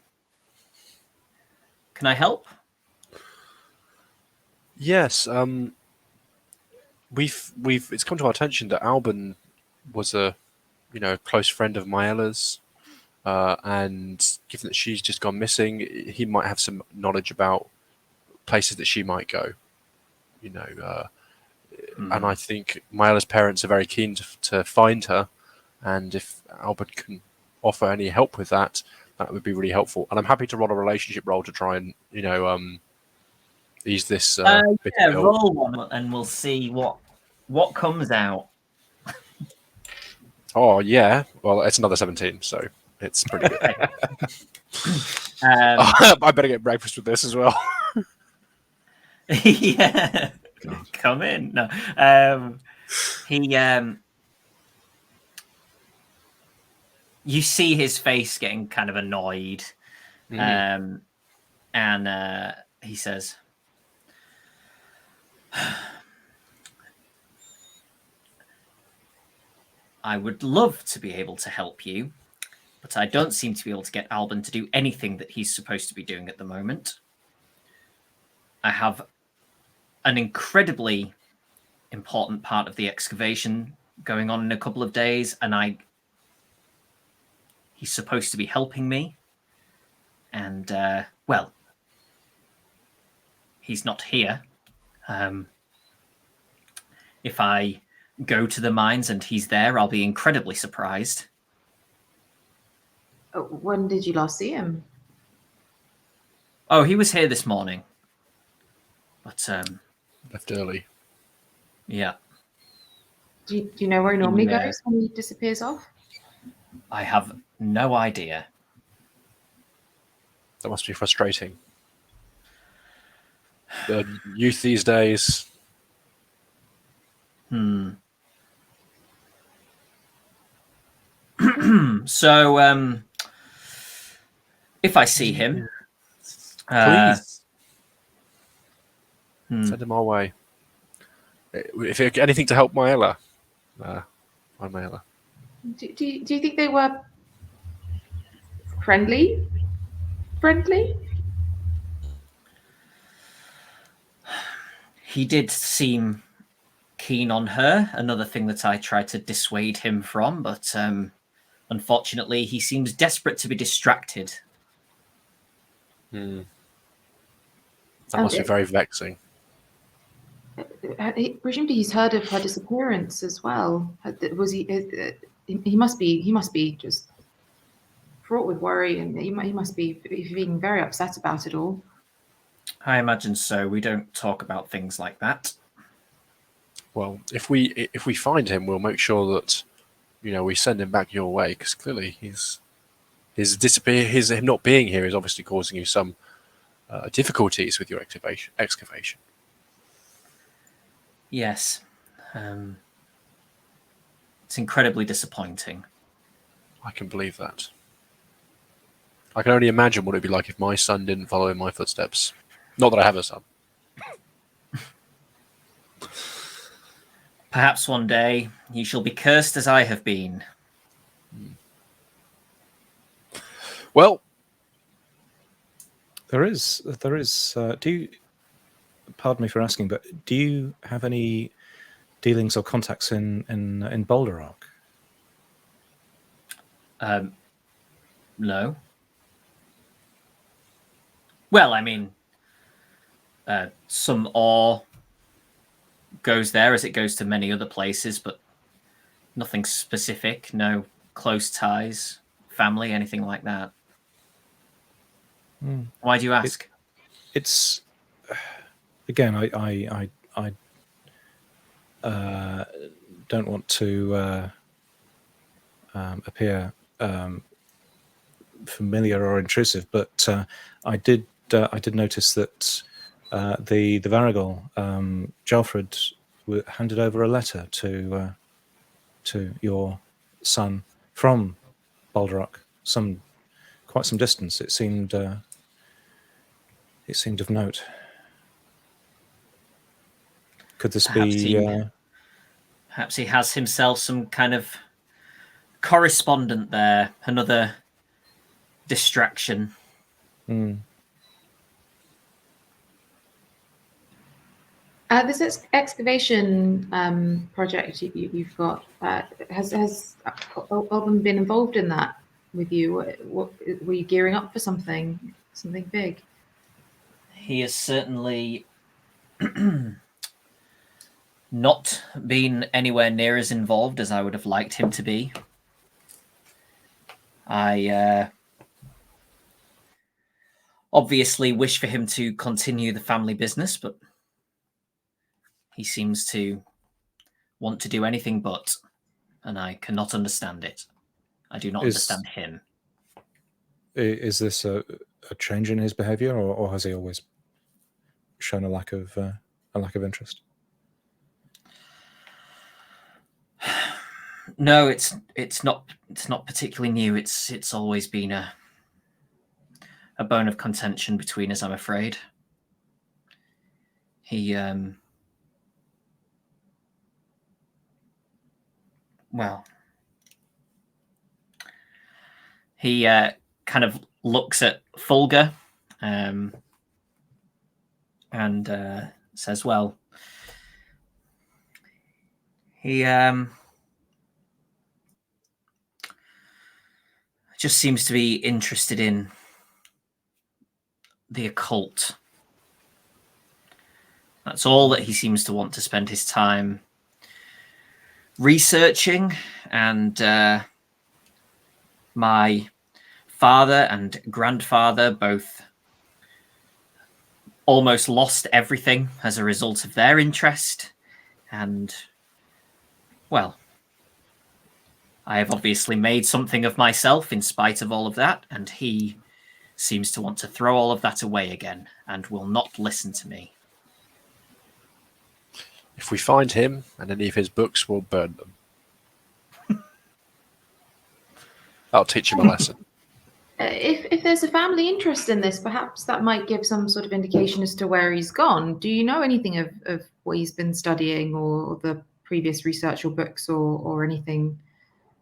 A: I help?
D: Yes. We've it's come to our attention that Alban was a close friend of Maella's, and given that she's just gone missing, he might have some knowledge about places that she might go. And I think Maella's parents are very keen to find her, and if Alban can offer any help with that, that would be really helpful. And I'm happy to roll a relationship roll to try and ease this.
A: Roll one, and we'll see what comes out.
D: Oh yeah, well it's another 17, so it's pretty good. I better get breakfast with this as well.
A: Yeah. Come in. No. You see his face getting kind of annoyed. And he says, I would love to be able to help you, but I don't seem to be able to get Alban to do anything that he's supposed to be doing at the moment. I have an incredibly important part of the excavation going on in a couple of days, and he's supposed to be helping me. And, he's not here. If I go to the mines and he's there, I'll be incredibly surprised.
C: When did you last see him?
A: Oh, he was here this morning. But
D: Left early.
A: yeah.
C: Do you know where he normally
A: Yeah.
C: goes when he disappears off?
A: I have no idea.
D: That must be frustrating. The youth these days.
A: So, if I see him,
D: Please send him our way. If anything to help Maela, find Maela.
C: Do you think they were friendly?
A: he did seem keen on her. Another thing that I tried to dissuade him from, but unfortunately, he seems desperate to be distracted.
D: That must be very vexing.
C: Presumably, he's heard of her disappearance as well. Was he? He must be just fraught with worry, and he must be feeling very upset about it all.
A: I imagine so. We don't talk about things like that.
D: Well, if we find him, we'll make sure that we send him back your way, because clearly his him not being here is obviously causing you some difficulties with your excavation.
A: Yes. It's incredibly disappointing.
D: I can believe that. I can only imagine what it'd be like if my son didn't follow in my footsteps. Not that I have a son.
A: Perhaps one day you shall be cursed as I have been.
E: Well, there is. Do you? Pardon me for asking, but do you have any dealings or contacts in Boulder Rock?
A: No. Well, I mean, some awe goes there as it goes to many other places, but nothing specific. No close ties, family, anything like that. Why do you ask?
E: It's again, I don't want to appear familiar or intrusive, but I did notice that the Varigol, Jalfred, handed over a letter to your son from Balderock, quite some distance. It seemed of note. Could this
A: Perhaps he has himself some kind of correspondent there, another distraction.
C: This excavation project you've got, has Alban been involved in that with you? What were you gearing up for something big?
A: He has certainly not been anywhere near as involved as I would have liked him to be. I obviously wish for him to continue the family business, but he seems to want to do anything but, and I cannot understand it. I do not understand him.
E: Is this a change in his behavior, or has he always shown a lack of interest?
A: No, it's not particularly new. It's always been a bone of contention between us, I'm afraid. He he kind of looks at Fulga and says, well, he just seems to be interested in the occult. That's all that he seems to want to spend his time researching, and my father and grandfather both almost lost everything as a result of their interest. And, well, I have obviously made something of myself in spite of all of that, and he seems to want to throw all of that away again and will not listen to me.
D: If we find him and any of his books, we'll burn them. I'll teach him a lesson.
C: If there's a family interest in this, perhaps that might give some sort of indication as to where he's gone. Do you know anything of what he's been studying, or the previous research or books, or anything?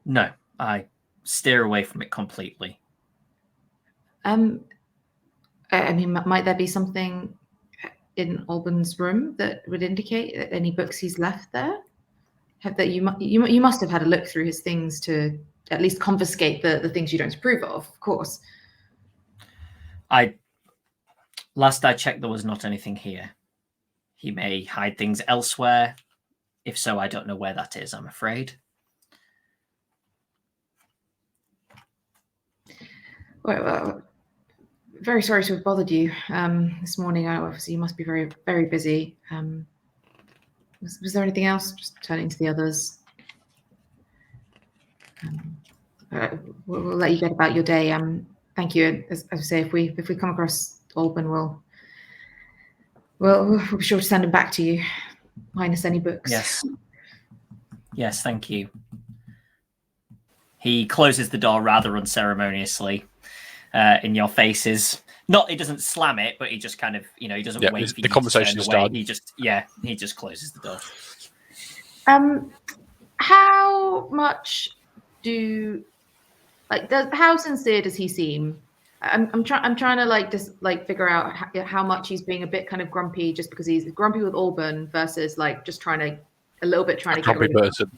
A: No, I steer away from it completely.
C: I mean, might there be something in Alban's room that would indicate that any books he's left there? You must have had a look through his things to at least confiscate the things you don't approve of course.
A: Last I checked, there was not anything here. He may hide things elsewhere. If so, I don't know where that is, I'm afraid.
C: Well, very sorry to have bothered you this morning. Obviously, you must be very, very busy. Was there anything else? Just turning to the others. We'll let you get about your day. Thank you. As I say, if we come across Alban, we'll be sure to send him back to you, minus any books.
A: Yes, thank you. He closes the door rather unceremoniously in your faces. Not, he doesn't slam it, but he just kind of, he doesn't wait for you
D: the conversation
A: to
D: is
A: turn away.
D: done.
A: He just closes the door.
C: How much how sincere does he seem? I'm trying to figure out how much he's being a bit kind of grumpy just because he's grumpy with Alban versus just trying to get rid of
D: person.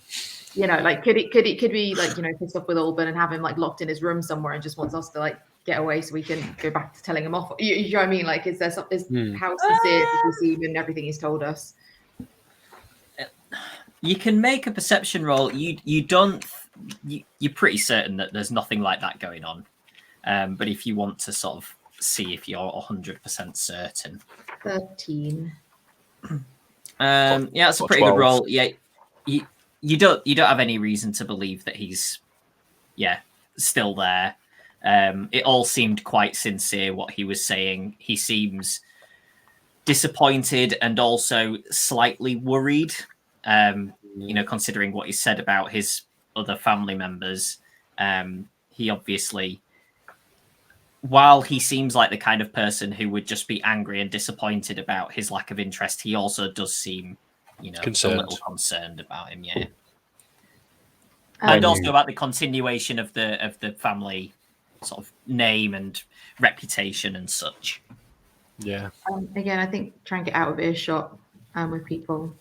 C: Could he be pissed off with Alban and have him locked in his room somewhere and just wants us to get away so we can go back to telling him off? You know what I mean? Is there how sincere does he seem in everything he's told us?
A: You can make a perception roll. You're pretty certain that there's nothing like that going on. But if you want to sort of see if you're 100% certain.
C: 13.
A: It's a pretty
D: 12.
A: good roll. Yeah, you don't have any reason to believe that he's still there. It all seemed quite sincere what he was saying. He seems disappointed and also slightly worried. Considering what he said about his other family members, he obviously, while he seems like the kind of person who would just be angry and disappointed about his lack of interest, he also does seem,
D: concerned.
A: a little concerned about him. Yeah, and also about the continuation of the family sort of name and reputation and such.
D: Yeah.
C: Again, I think try and get out of earshot with people.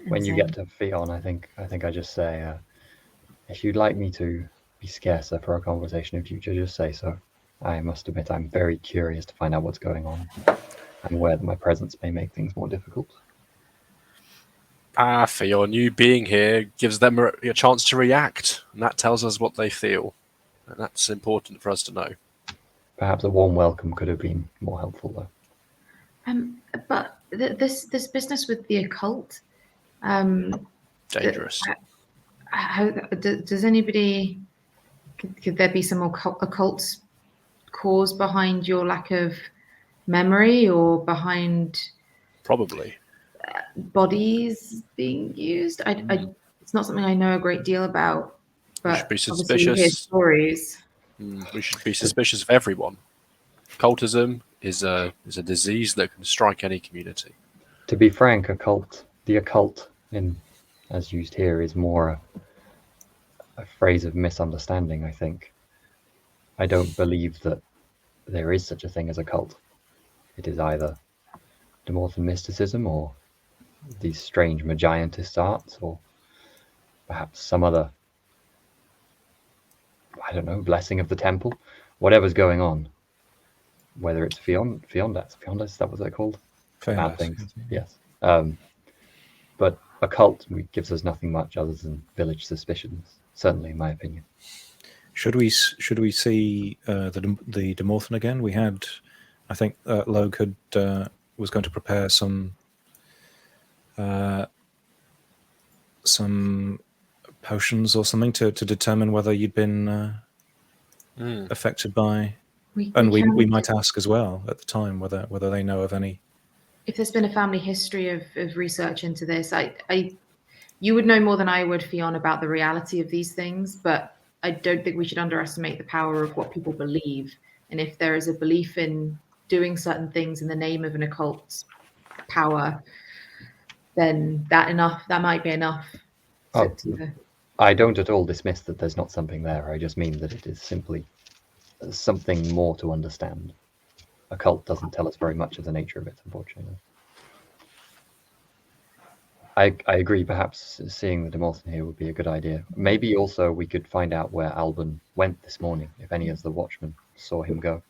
B: When you get to Fionn, I think I just say, if you'd like me to be scarcer for a conversation in future, just say so. I must admit I'm very curious to find out what's going on and where my presence may make things more difficult.
D: Fionn, you being here gives them a chance to react, and that tells us what they feel. And that's important for us to know.
B: Perhaps a warm welcome could have been more helpful, though.
C: But this business with the occult,
D: dangerous.
C: Does anybody? Could there be some occult cause behind your lack of memory, or behind
D: probably
C: bodies being used? It's not something I know a great deal about. But
D: we should be
C: suspicious.
D: suspicious.
C: Hear stories.
D: We should be suspicious of everyone. Cultism is a disease that can strike any community.
B: To be frank, the occult, as used here, is more a phrase of misunderstanding, I think. I don't believe that there is such a thing as a cult. It is either Demorphin mysticism, or these strange Magiantist arts, or perhaps some other, I don't know, blessing of the temple. Whatever's going on, whether it's Feondas, that was it called? Bad things, yes. But occult gives us nothing much other than village suspicions, certainly in my opinion.
E: Should we see the Demorthen again? We had, I think, Logue had was going to prepare some potions or something to determine whether you'd been affected by. We might ask as well at the time whether they know of any.
C: If there's been a family history of research into this, you would know more than I would, Fionn, about the reality of these things, but I don't think we should underestimate the power of what people believe. And if there is a belief in doing certain things in the name of an occult power, then that might be enough.
B: I don't at all dismiss that there's not something there. I just mean that it is simply something more to understand. A cult doesn't tell us very much of the nature of it, unfortunately. I agree, perhaps seeing the Demorthen here would be a good idea. Maybe also we could find out where Alban went this morning, if any of the watchmen saw him go.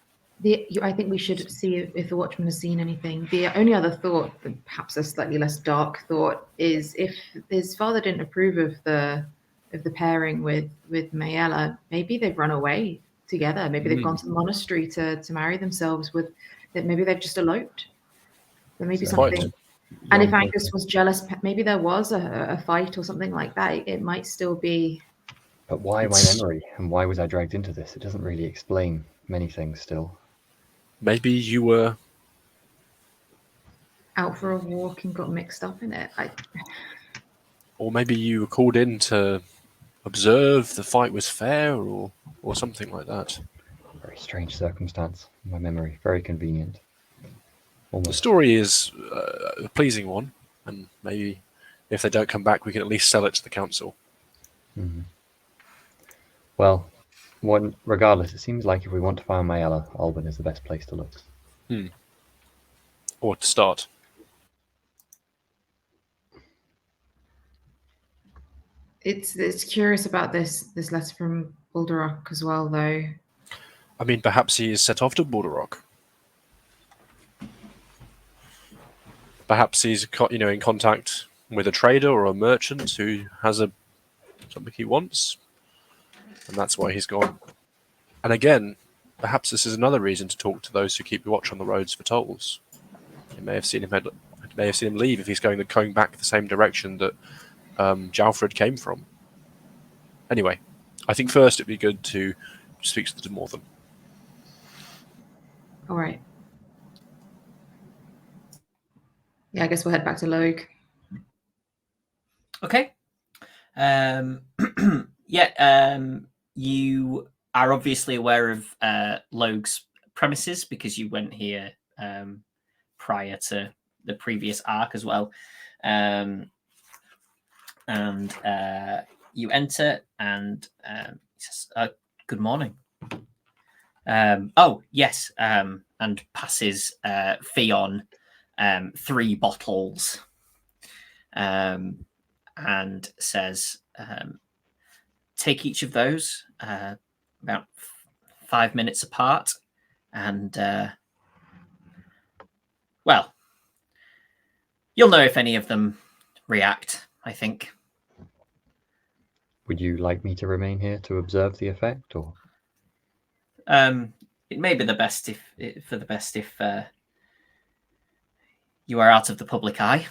C: I think we should see if the watchman has seen anything. The only other thought, perhaps a slightly less dark thought, is if his father didn't approve of the pairing with Mayella, maybe they've run away together. Maybe they've gone to the monastery to marry themselves maybe they've just eloped. There may be something. And if Angus was jealous, maybe there was a fight or something like that. It might still be.
B: But why my memory? And why was I dragged into this? It doesn't really explain many things still.
D: Maybe you were
C: out for a walk and got mixed up in it.
D: Or maybe you were called in to observe the fight was fair, or something like that.
B: Very strange circumstance. My memory, very convenient. Almost.
D: The story is a pleasing one, and maybe if they don't come back, we can at least sell it to the council.
B: Mm-hmm. Well, regardless, it seems like if we want to find Mayella, Alban is the best place to look.
D: Or to start.
C: It's curious about this letter from Balderrock as well, though.
D: I mean, perhaps he is set off to Balderrock. Perhaps he's in contact with a trader or a merchant who has something he wants, and that's why he's gone. And again, perhaps this is another reason to talk to those who keep watch on the roads for tolls. You may have seen him leave if he's going back the same direction that Jalfred came from. Anyway, I think first it'd be good to speak to the Demorthen.
C: All right. Yeah, I guess we'll head back to Logue.
A: Okay. You are obviously aware of Logue's premises because you went here prior to the previous arc as well. And you enter and says, good morning. Yes, and passes Fionn 3 bottles and says, take each of those about 5 minutes apart and you'll know if any of them react, I think.
B: Would you like me to remain here to observe the effect, or?
A: It may be the best if you are out of the public eye.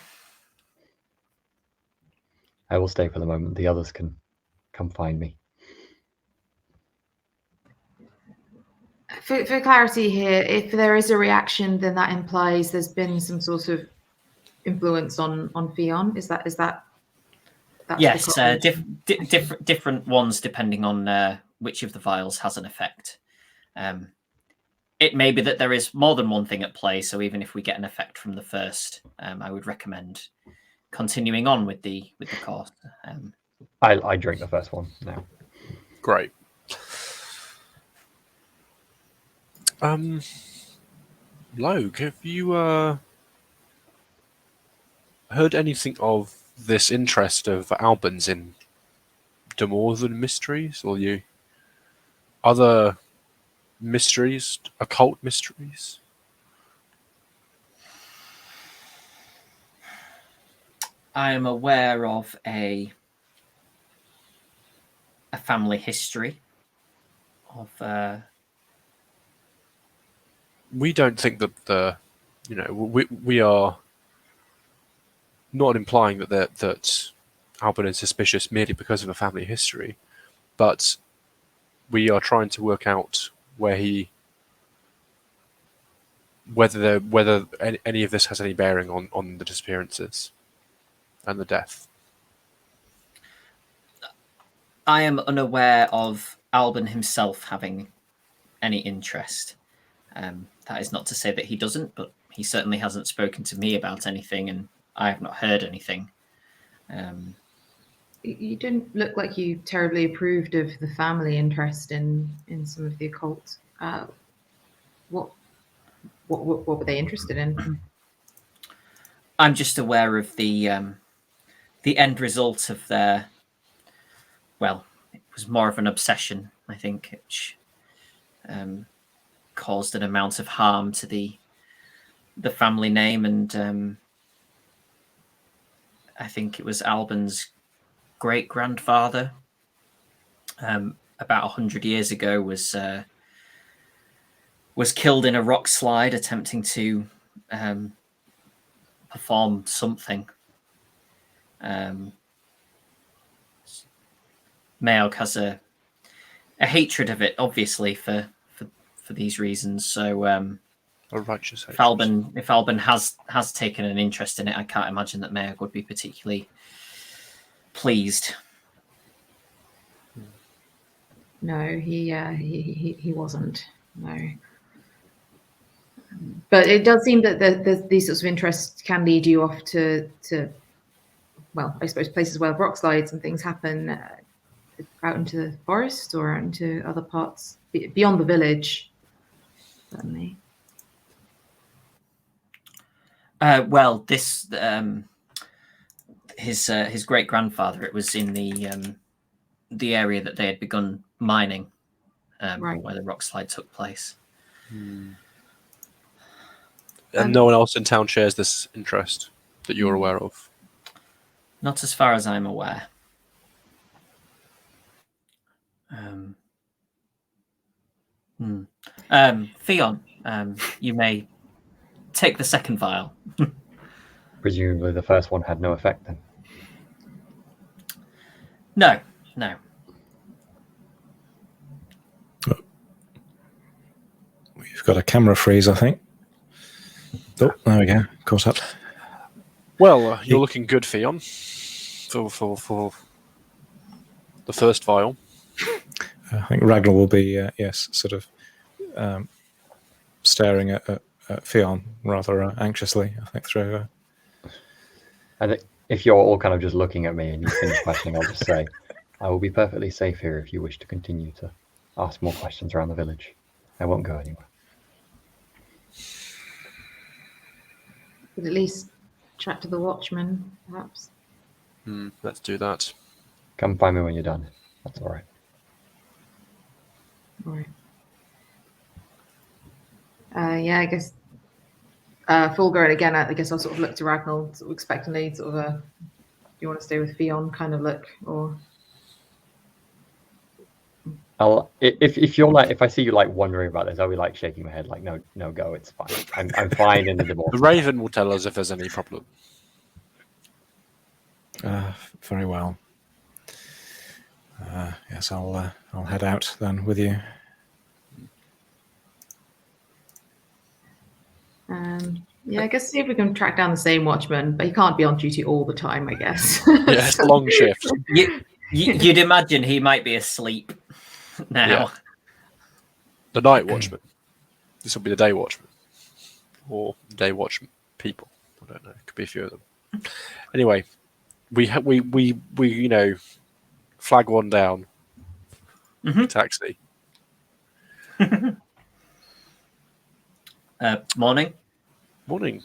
B: I will stay for the moment. The others can come find me.
C: For clarity here, if there is a reaction, then that implies there's been some sort of influence on Fionn. Is that?
A: Yes, different ones depending on which of the vials has an effect. It may be that there is more than one thing at play, so even if we get an effect from the first, I would recommend continuing on with the course.
B: I drink the first one now.
D: Great. Logue, have you heard anything of this interest of Alban's in Demorthen mysteries, or other mysteries, occult mysteries?
A: I am aware of a family history
D: We don't think that we are not implying that Albin is suspicious merely because of a family history, but we are trying to work out whether any of this has any bearing on the disappearances and the death.
A: I am unaware of Albin himself having any interest. That is not to say that he doesn't, but he certainly hasn't spoken to me about anything, and I have not heard anything.
C: You didn't look like you terribly approved of the family interest in some of the occult. What were they interested in?
A: I'm just aware of the end result of their. Well, it was more of an obsession, I think, which caused an amount of harm to the family name, and I think it was Albin's great-grandfather about 100 years ago was killed in a rock slide attempting to perform something. Maog has a hatred of it, obviously, for these reasons. So
D: A righteous hatred.
A: if Albin has taken an interest in it, I can't imagine that Maog would be particularly pleased.
C: No, he wasn't. No. But it does seem that these sorts of interests can lead you off to well, I suppose places where rock slides and things happen, out into the forest or out into other parts beyond the village. Certainly.
A: Well, this his great grandfather. It was in the area that they had begun mining,
C: Right.
A: where the rock slide took place.
D: And no one else in town shares this interest that you're aware of?
A: Not as far as I'm aware. Theon, you may take the second vial.
B: Presumably the first one had no effect then.
A: No.
E: We've got a camera freeze, I think. Oh, there we go. Caught up.
D: Well, you're looking good, Theon, for the first vial.
E: I think Ragnar will be, yes, sort of staring at Theon rather anxiously, I think, through...
B: And if you're all kind of just looking at me and you finish questioning, I'll just say, I will be perfectly safe here if you wish to continue to ask more questions around the village. I won't go anywhere.
C: Could at least chat to the watchman, perhaps.
D: Let's do that.
B: Come find me when you're done. That's all right.
C: All right. Yeah, I guess Fulgur, and again, I guess I'll sort of look to Ragnar, sort of expectantly, sort of do you want to stay with Theon kind of look, or...
B: If I see you like wondering about this, I'll be like shaking my head like, no, go, it's fine. I'm fine in the divorce.
D: The Raven will tell us if there's any problem.
E: Very well. Yes, I'll head out then with you.
C: Yeah, I guess see if we can track down the same watchman, but he can't be on duty all the time, I guess.
D: Yeah, it's a long shift.
A: You'd imagine he might be asleep now.
D: Yeah. The night watchman. This will be the day watchman. Or day watchman people. I don't know. It could be a few of them. Anyway, we flag one down. Taxi.
A: Morning.
D: Morning.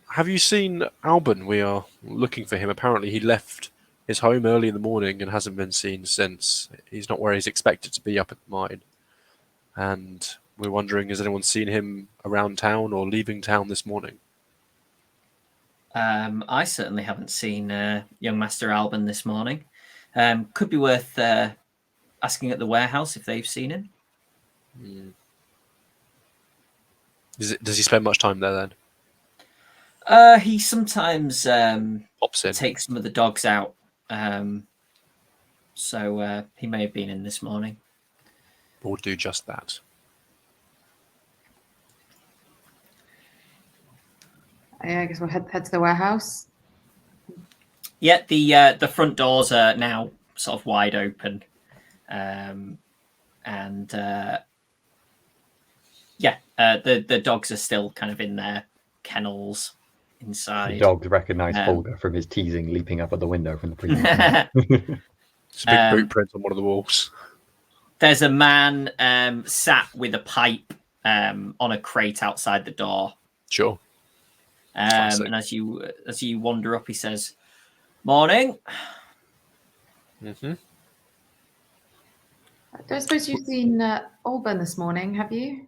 D: Have you seen Albin? We are looking for him. Apparently he left his home early in the morning and hasn't been seen since. He's not where he's expected to be up at the mine. And we're wondering, has anyone seen him around town or leaving town this morning?
A: I certainly haven't seen young Master Albin this morning. Could be worth asking at the warehouse if they've seen him.
D: Does he spend much time there then?
A: He sometimes
D: Pops in.
A: takes some of the dogs out. So he may have been in this morning.
D: Or do just that.
C: I guess we'll head to the warehouse.
A: Yeah, the front doors are now sort of wide open, and the dogs are still kind of in their kennels inside.
B: The dogs recognise Fulgur from his teasing leaping up at the window from the previous
D: It's a big boot print on one of the walls.
A: There's a man sat with a pipe on a crate outside the door.
D: Sure.
A: And as you wander up, he says, "Morning."
C: I don't suppose you've seen Alban this morning, have you?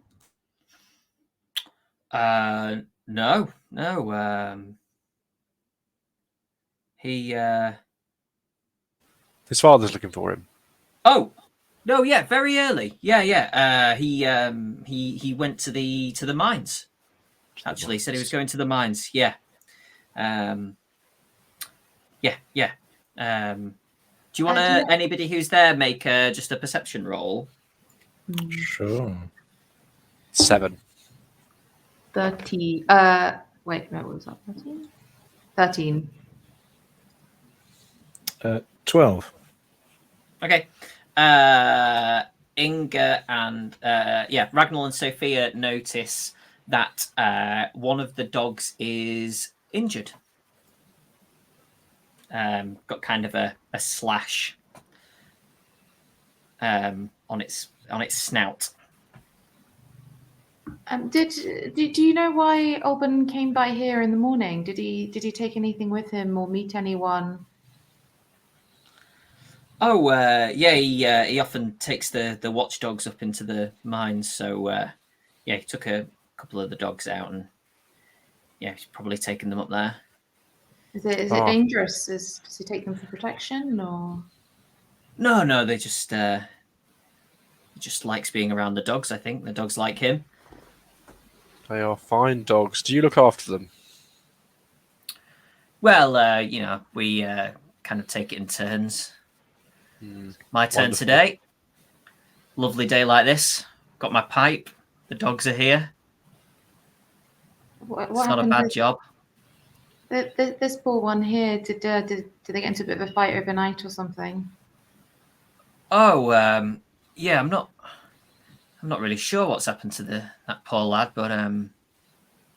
A: No. He.
D: His father's looking for him.
A: Oh, no, yeah, very early. Yeah. He went to the mines. Actually, said he was going to the mines. Yeah. Yeah. Do you want anybody who's there make just a perception roll?
E: Sure.
D: 7.
C: 30. Wait, no, what was that? 13? 13.
E: 12.
A: Okay. Inga and Ragnar and Sophia notice that one of the dogs is injured. Got kind of a slash on its snout.
C: Do you know why Alban came by here in the morning? Did he take anything with him or meet anyone?
A: Oh, he often takes the watchdogs up into the mines. So, he took a couple of the dogs out and, he's probably taken them up there.
C: Is it dangerous? Does he take them for protection or? No,
A: they just he just likes being around the dogs. I think the dogs like him.
D: They are fine dogs. Do you look after them?
A: Well, we kind of take it in turns. My turn
D: Wonderful.
A: today. Lovely day like this. Got my pipe. The dogs are here.
C: What
A: it's not a bad job.
C: This poor one here, did they get into a bit of a fight overnight or something?
A: Oh, yeah. I'm not really sure what's happened to that poor lad, but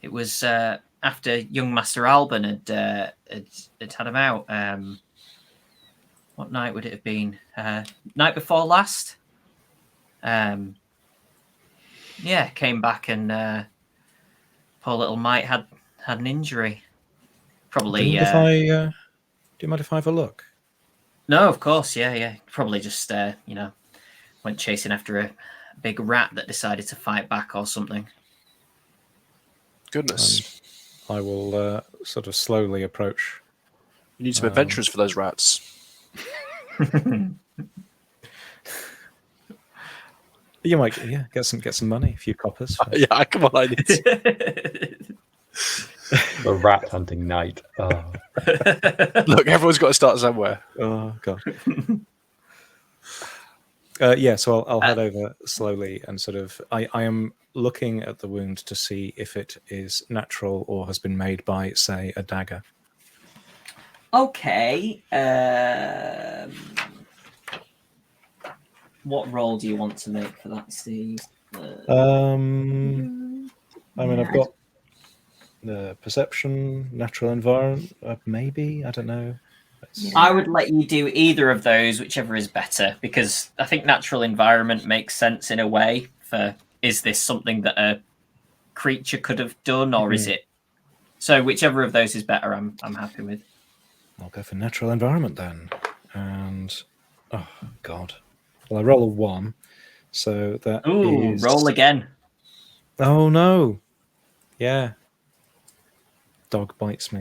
A: it was after young Master Alban had had him out. What night would it have been? Night before last. Came back and poor little mite had an injury. Probably.
E: Do you mind if I have a look?
A: No, of course. Yeah. Probably just went chasing after a big rat that decided to fight back or something.
D: Goodness.
E: I will sort of slowly approach.
D: You need some adventures for those rats.
E: You might get some money, a few coppers.
D: Yeah, come on, I need to.
B: The rat hunting night. Oh.
D: Look, everyone's got to start somewhere.
E: Oh god. So I'll head over slowly and sort of. I am looking at the wound to see if it is natural or has been made by, say, a dagger.
A: Okay. What roll do you want to make for that, Steve?
E: I've got perception, natural environment, maybe. I don't know.
A: I would let you do either of those, whichever is better, because I think natural environment makes sense in a way. Is this something that a creature could have done, or is it? So whichever of those is better, I'm happy with.
E: I'll go for natural environment then. And oh god, well I roll a 1, so that is...
A: roll again.
E: Oh no, yeah. Dog bites me.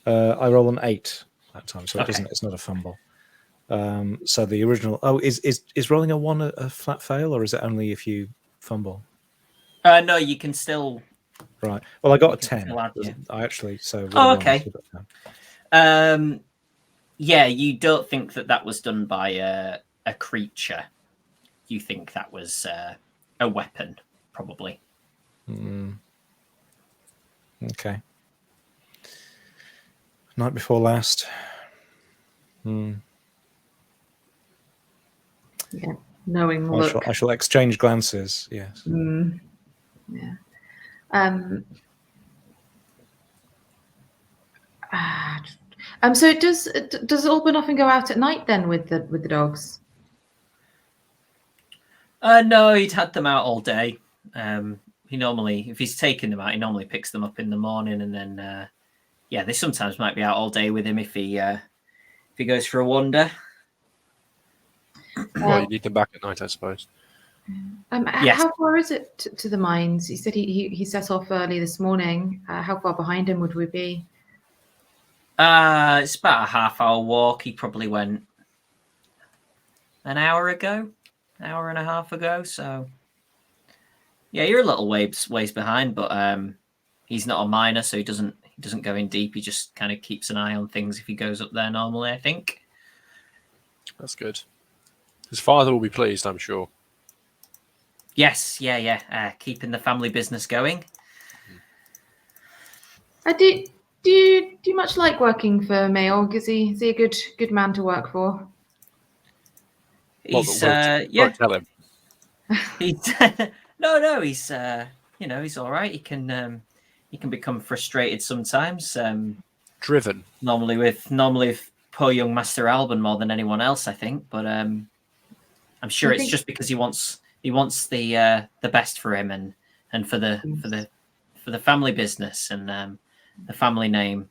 E: I roll an 8 that time, so it's not a fumble. So the original. Oh, is rolling a 1 a flat fail, or is it only if you fumble?
A: No, you can still.
E: Right. Well, I got a
A: You can
E: 10.
A: still add, yeah.
E: I actually so.
A: Oh,
E: one,
A: okay.
E: I still got 10.
A: Yeah, you don't think that was done by a creature. You think that was a weapon, probably.
E: Okay. Night before last.
C: Yeah, knowing look.
E: I shall exchange glances. Yes.
C: Yeah. So does Alban often go out at night then with the dogs?
A: No, he'd had them out all day. He normally, if he's taking them out, he normally picks them up in the morning, and then they sometimes might be out all day with him if he goes for a wander.
D: Well, you need them back at night, I suppose.
A: Yes.
C: How far is it to the mines? He said he set off early this morning. How far behind him would we be?
A: It's about a half-hour walk. He probably went an hour and a half ago. So, yeah, you're a little ways behind, but he's not a miner, so he doesn't go in deep. He just kind of keeps an eye on things if he goes up there normally, I think.
D: That's good. His father will be pleased, I'm sure.
A: Yes, yeah. Keeping the family business going.
C: Do you much like working for Mayorg? Is he a good man to work for?
A: He's
D: won't tell him.
A: He's no. He's he's all right. He can become frustrated sometimes.
D: Driven.
A: Normally with poor young Master Alban more than anyone else, I think. But I'm sure it's just because he wants the best for him and for the family business and the family name.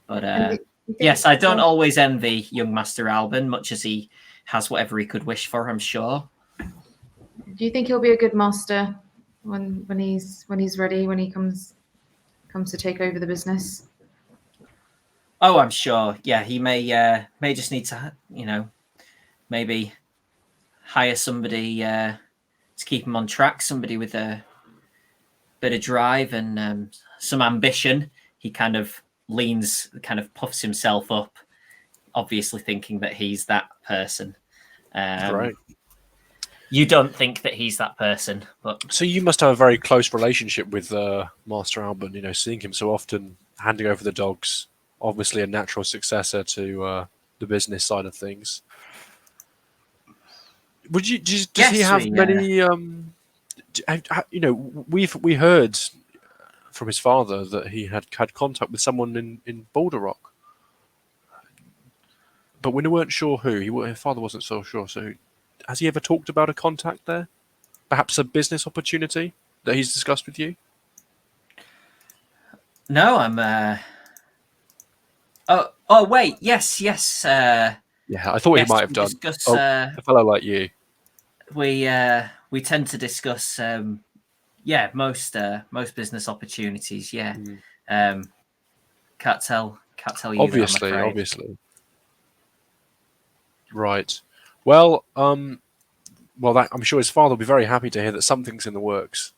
A: But yes, I don't always envy young Master Alban, much as he has whatever he could wish for, I'm sure.
C: Do you think he'll be a good master when he's ready, when he comes to take over the business?
A: Oh, I'm sure. Yeah, he may just need to, maybe hire somebody to keep him on track, somebody with a bit of drive and some ambition. He kind of puffs himself up, obviously thinking that he's that person.
D: Right.
A: You don't think that he's that person, but
D: so you must have a very close relationship with Master Alban. Seeing him so often, handing over the dogs. Obviously, a natural successor to the business side of things. Does he have many? We heard from his father that he had contact with someone in Boulder Rock, but we weren't sure who. His father wasn't so sure. So, has he ever talked about a contact there? Perhaps a business opportunity that he's discussed with you?
A: No, I'm. Oh, wait. Yes.
D: Yeah, I thought he might have done. A fellow like you.
A: We tend to discuss. Most business opportunities. Yeah. Can't tell you.
D: Obviously. Right. Well, I'm sure his father will be very happy to hear that something's in the works.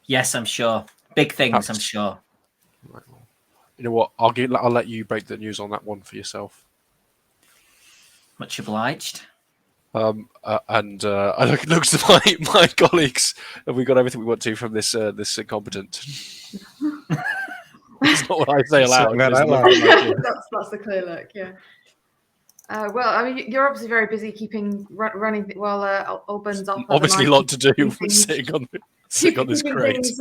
A: Yes, I'm sure. Big things, perhaps. I'm sure.
D: Right, well, you know what? I'll let you break the news on that one for yourself.
A: Much obliged.
D: And I look to my colleagues. Have we got everything we want to from this incompetent? That's not what I say aloud.
C: That's the clear look. Yeah. Well, I mean, you're obviously very busy running while Alban's off.
D: Obviously, a lot to do sitting on this crate.
C: Things,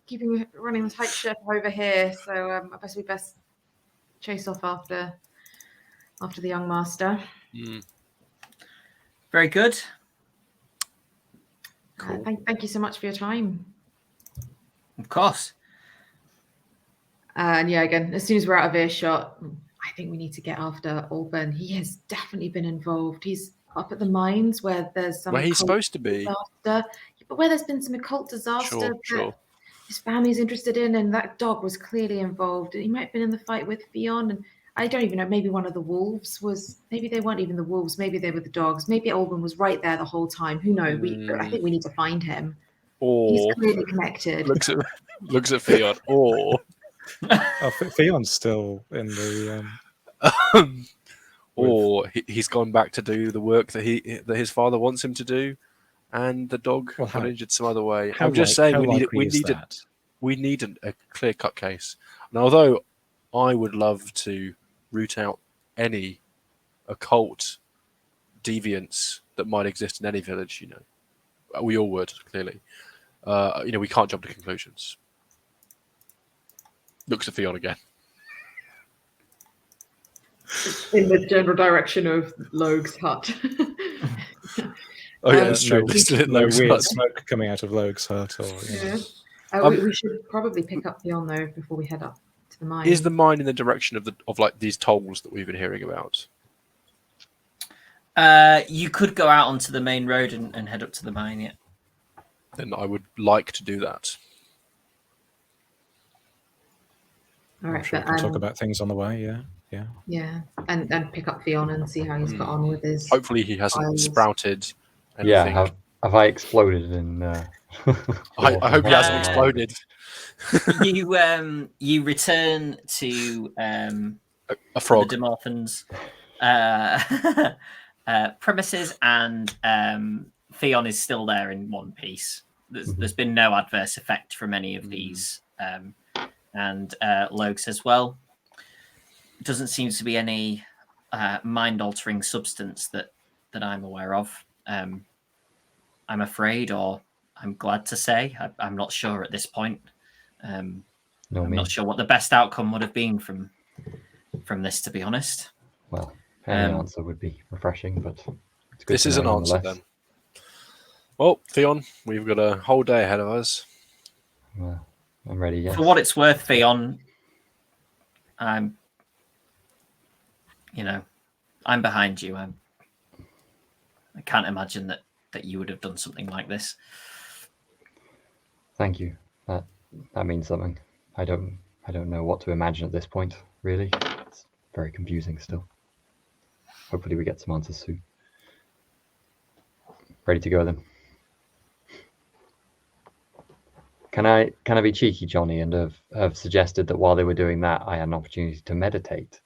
C: keeping running the tight ship over here. So I guess we best chase off after the young master.
A: Very good.
D: Cool.
C: Thank you so much for your time.
A: Of course.
C: And yeah, again, as soon as we're out of earshot, I think we need to get after Alban. He has definitely been involved. He's up at the mines where there's some.
D: Where he's supposed to be.
C: But where there's been some occult disaster
D: Sure.
C: His family's interested in, and that dog was clearly involved. He might have been in the fight with Fionn, and I don't even know. Maybe one of the wolves was. Maybe they weren't even the wolves. Maybe they were the dogs. Maybe Olwen was right there the whole time. Who knows? I think we need to find him. He's
D: Or
C: clearly connected.
D: looks at Theon. Or
E: Theon's still in the.
D: or he's gone back to do the work that his father wants him to do, and the dog got injured some other way. I'm just saying we need a clear-cut case. And although I would love to root out any occult deviance that might exist in any village, we all would, clearly. We can't jump to conclusions. Looks at Theon again.
C: In the general direction of Logue's hut.
D: Oh yeah, that's true.
E: No weird smoke coming out of Logue's hut.
C: We should probably pick up Theon though before we head up to the mine.
D: Is the mine in the direction of like these tolls that we've been hearing about?
A: You could go out onto the main road and head up to the mine. Yeah.
D: Then I would like to do that.
C: All right,
E: I'm sure we can talk about things on the way. Yeah,
C: and pick up Theon and see how he's got on with his.
D: Hopefully, he hasn't sprouted anything.
B: Yeah, have I exploded? And
D: I hope he hasn't exploded.
A: You return to
D: a frog.
A: The Demorphans' premises, and Theon is still there in one piece. There's been no adverse effect from any of these, and Logue says, "Well, it doesn't seem to be any mind-altering substance that I'm aware of. I'm afraid, or I'm glad to say, I'm not sure at this point. I'm not sure what the best outcome would have been from this, to be honest."
B: Well, any answer would be refreshing, but it's good
D: this is an answer then. Well, Theon, we've got a whole day ahead of us.
B: Well, I'm ready. Yes.
A: For what it's worth, Theon, I'm behind you. I can't imagine that you would have done something like this.
B: Thank you. That means something. I don't know what to imagine at this point, really. It's very confusing still. Hopefully we get some answers soon. Ready to go then. Can I be cheeky, Jonny, and have suggested that while they were doing that, I had an opportunity to meditate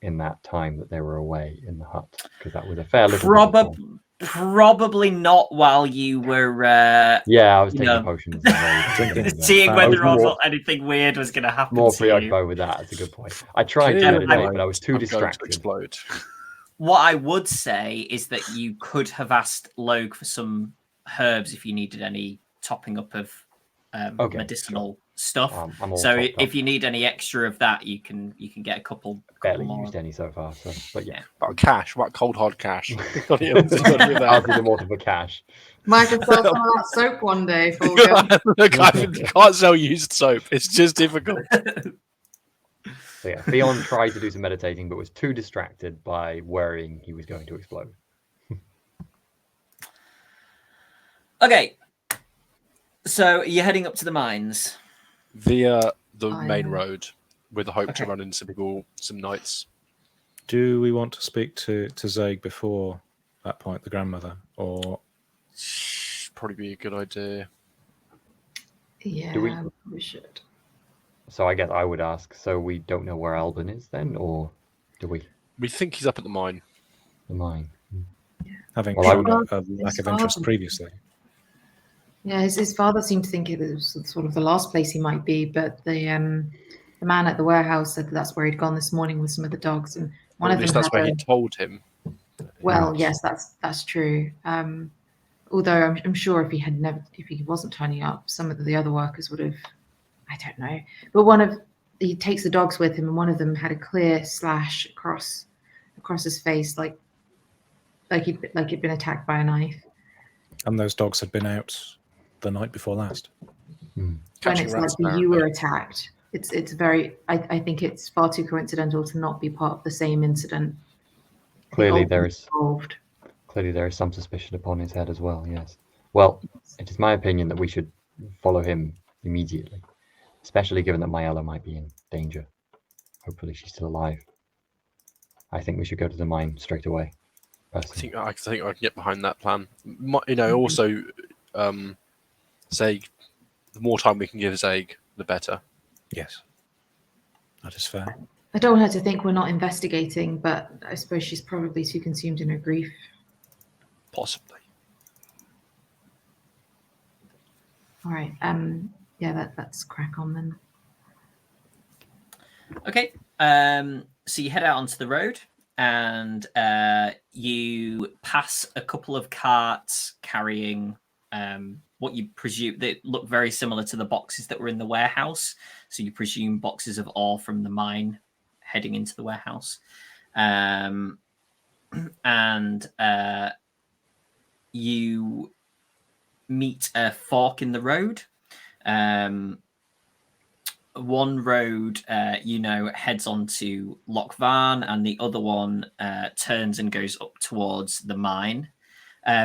B: in that time that they were away in the hut, because that was a fair little.
A: Probably not while you were.
B: I was taking potions, and
A: seeing whether or not anything weird was going to happen.
B: More preoccupied with that. That's a good point. I tried to meditate, but I was too distracted.
D: To explode.
A: What I would say is that you could have asked Logue for some herbs if you needed any topping up of medicinal stuff. So if you need any extra of that, you can get a couple.
B: Barely used any so far. So, but yeah,
D: about cash, about cold hard cash.
B: I'll do the more for cash.
C: Might have sell some of that soap one day.
D: Look, I can't sell used soap. It's just difficult.
B: So yeah, Theon tried to do some meditating, but was too distracted by worrying he was going to explode.
A: Okay, so you're heading up to the mines.
D: The main road, with the hope to run into people some nights.
E: Do we want to speak to Zaig before that point, the grandmother, or
D: probably be a good idea?
C: Yeah, we should.
B: So I guess I would ask. So we don't know where Albin is then, or do we?
D: We think he's up at the mine.
B: The mine,
E: having shown a lack of interest previously.
C: Yeah, his father seemed to think it was sort of the last place he might be, but the man at the warehouse said that's where he'd gone this morning with some of the dogs, and one of them.
D: That's where he told him.
C: Well, yes, that's true. Although I'm sure if he wasn't turning up, some of the other workers would have. I don't know, but he takes the dogs with him, and one of them had a clear slash across his face, like he'd been attacked by a knife.
E: And those dogs had been out the night before last.
C: When it's like you were attacked, it's very. I think it's far too coincidental to not be part of the same incident.
B: Clearly, there is some suspicion upon his head as well. Yes. Well, it is my opinion that we should follow him immediately, especially given that Myella might be in danger. Hopefully, she's still alive. I think we should go to the mine straight away.
D: I
B: Personally.
D: think I can get behind that plan. Also, Zaig. The more time we can give Zaig, the better.
E: Yes, that is fair.
C: I don't want her to think we're not investigating, but I suppose she's probably too consumed in her grief.
D: Possibly.
C: All right. Yeah, that's crack on then.
A: Okay. So you head out onto the road, and you pass a couple of carts carrying what you presume they look very similar to the boxes that were in the warehouse. So you presume boxes of ore from the mine heading into the warehouse, and you meet a fork in the road. One road, heads on to Loch Varn, and the other one turns and goes up towards the mine.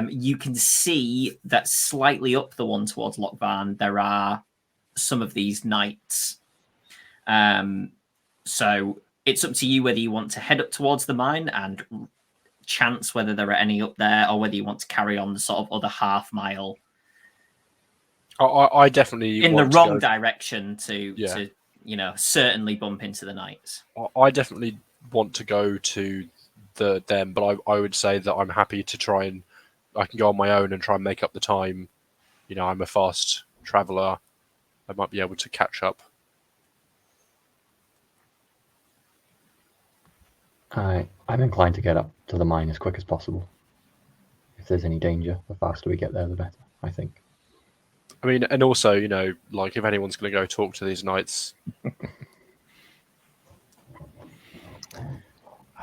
A: You can see that slightly up the one towards Loch Varn, there are some of these knights. So it's up to you whether you want to head up towards the mine and chance whether there are any up there, or whether you want to carry on the sort of other half mile.
D: I definitely
A: in the
D: want
A: wrong
D: to go,
A: direction to certainly bump into the knights.
D: I definitely want to go to them, but I would say that I'm happy to try and I can go on my own and try and make up the time. I'm a fast traveller. I might be able to catch up.
B: I'm inclined to get up to the mine as quick as possible. If there's any danger, the faster we get there, the better, I think.
D: I mean, and also, if anyone's going to go talk to these knights,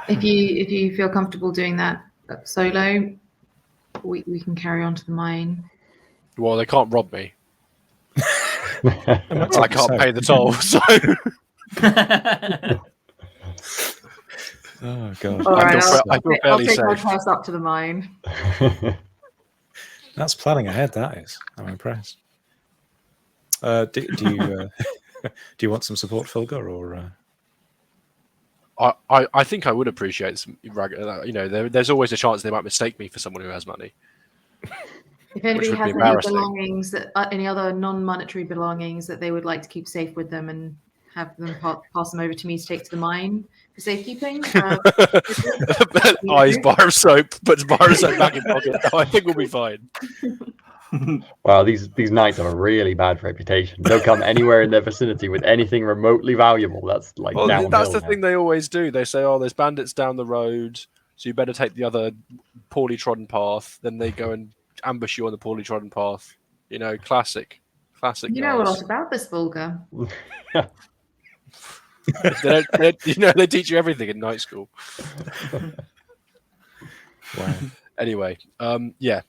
C: If you feel comfortable doing that solo, we can carry on to the mine.
D: well, they can't rob me.
E: might
D: I
E: take
D: can't
E: a
D: pay the toll, so
E: Oh god,
C: All right,
D: I feel
C: I'll
D: fairly
C: take my
D: safe.
C: purse up to the mine.
E: that's planning ahead. That is. I'm impressed. Do you do you want some support, Fulgur, or?
D: I think I would appreciate some. There's always a chance they might mistake me for someone who has money.
C: If anybody
D: would be
C: has any
D: embarrassing.
C: belongings, any other non-monetary belongings that they would like to keep safe with them, and have them pass them over to me to take to the mine for safekeeping.
D: Eyes bar of soap, puts bar of soap back in pocket. I think we'll be fine.
B: Wow, these knights have a really bad reputation. Don't come anywhere in their vicinity with anything remotely valuable. That's like downhill.
D: That's the
B: now.
D: thing they always do. They say, "Oh, there's bandits down the road, so you better take the other poorly trodden path." Then they go and ambush you on the poorly trodden path. Classic.
C: You know a
D: guys.
C: lot about this, Volga.
D: They teach you everything in night school.
E: Wow.
D: Anyway,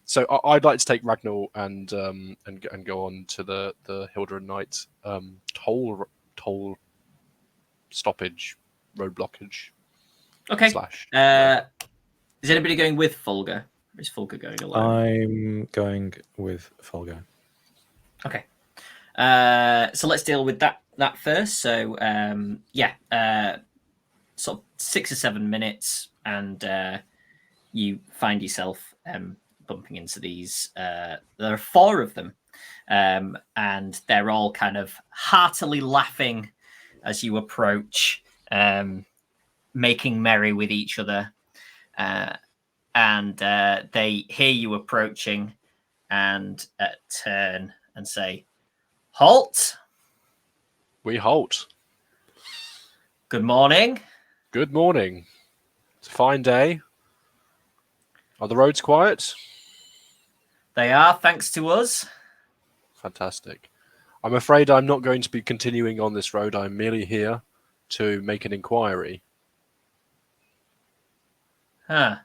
D: So I'd like to take Ragnar and go on to the Hilda Knight toll stoppage, road blockage.
A: Okay. Is anybody going with Fulgur? Or is Fulgur going alone?
E: I'm going with Fulgur.
A: Okay. So let's deal with that first. So sort of 6 or 7 minutes, and you find yourself bumping into these. There are 4 of them, and they're all kind of heartily laughing as you approach, making merry with each other. And they hear you approaching and turn and say, "Halt!"
D: We halt.
A: Good morning.
D: Good morning. It's a fine day. Are the roads quiet?
A: They are, thanks to us.
D: Fantastic. I'm afraid I'm not going to be continuing on this road. I'm merely here to make an inquiry.
A: Huh.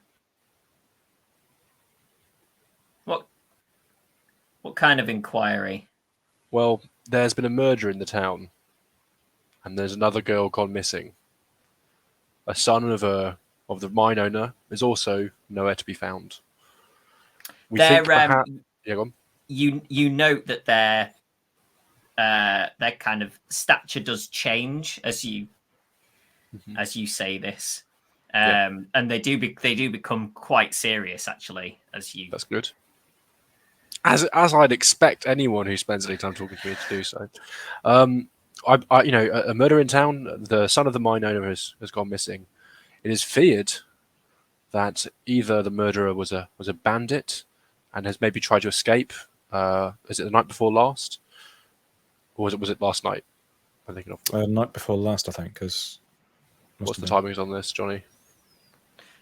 A: What kind of inquiry?
D: Well, there's been a murder in the town, and there's another girl gone missing. A son of the mine owner is also nowhere to be found. We think go on.
A: You note that their kind of stature does change as you say this. And they do become quite serious, actually, as you.
D: That's good. As I'd expect anyone who spends any time talking to me to do so. A murder in town. The son of the mine owner has gone missing. It is feared that either the murderer was a bandit and has maybe tried to escape. Is it the night before last, or was it last night? I'm thinking of
E: night before last, I think. Because
D: what's the timings on this, Johnny?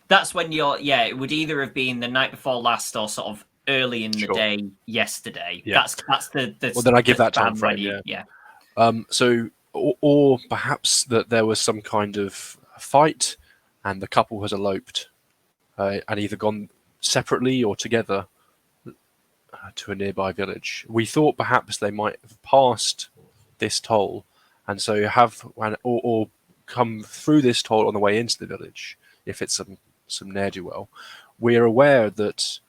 A: That's when it would either have been the night before last or sort of early in the day yesterday.
D: Yeah.
A: That's the
D: well, then I give that time frame.
A: Yeah.
D: So, or perhaps that there was some kind of fight, and the couple has eloped, and either gone separately or together to a nearby village. We thought perhaps they might have passed this toll, and so or come through this toll on the way into the village. If it's some ne'er-do-well, we're aware that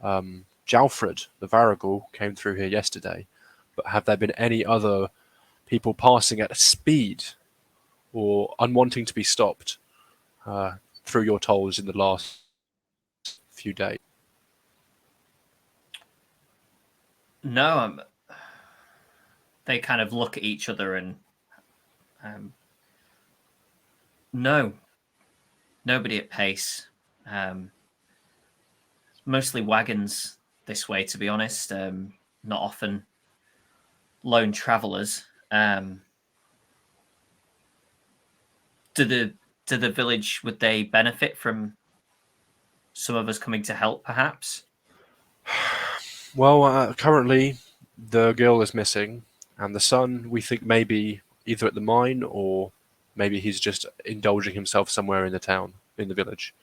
D: Jalfred, the Varigul, came through here yesterday. But have there been any other people passing at a speed or unwanting to be stopped through your tolls in the last few days?
A: No, they kind of look at each other and no, nobody at pace. Mostly wagons this way, to be honest. Not often lone travelers. Do the village, would they benefit from some of us coming to help, perhaps?
D: Well, currently the girl is missing, and the son, we think, maybe either at the mine or maybe he's just indulging himself somewhere in the town, in the village.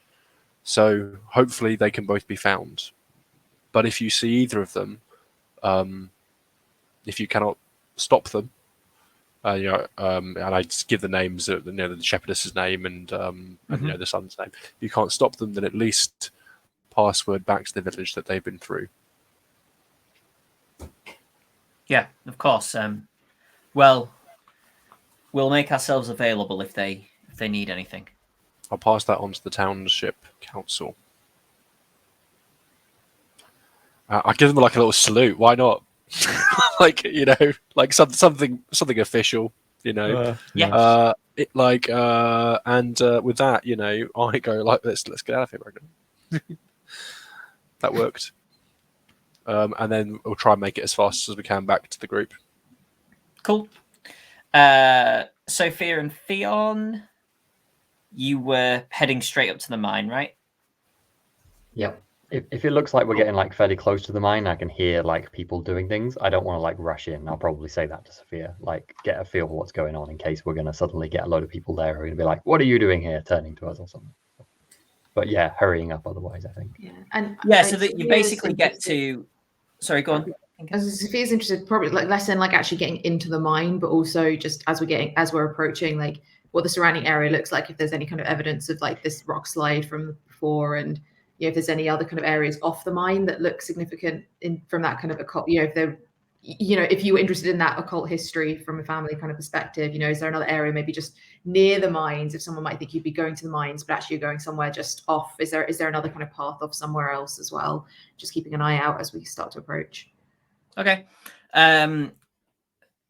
D: So hopefully they can both be found. But if you see either of them, if you cannot stop them, and I just give the names, the shepherdess's name and the son's name. If you can't stop them, then at least pass word back to the village that they've been through.
A: Yeah, of course. Well, we'll make ourselves available if they need anything.
D: I'll pass that on to the township council. I give them like a little salute. Why not? Like something official.
A: Yeah.
D: And with that, I go like, let's get out of here, Ragnar. That worked. And then we'll try and make it as fast as we can back to the group.
A: Cool. Sophia and Theon, you were heading straight up to the mine, right?
B: Yep. If it looks like we're getting like fairly close to the mine, I can hear like people doing things. I don't want to like rush in. I'll probably say that to Sophia, like get a feel for what's going on in case we're going to suddenly get a load of people there who are going to be like, "What are you doing here?" turning to us or something. But yeah, hurrying up otherwise, I think.
C: Yeah,
A: so that you basically get to. Sorry, go on.
C: As Sophia's interested, probably like less in like actually getting into the mine, but also just as we're approaching, like what the surrounding area looks like, if there's any kind of evidence of like this rock slide from before, and if there's any other kind of areas off the mine that look significant from that kind of occult, if they're, if you were interested in that occult history from a family kind of perspective, is there another area maybe just near the mines, if someone might think you'd be going to the mines, but actually you're going somewhere just off? Is there another kind of path off somewhere else as well? Just keeping an eye out as we start to approach.
A: Okay.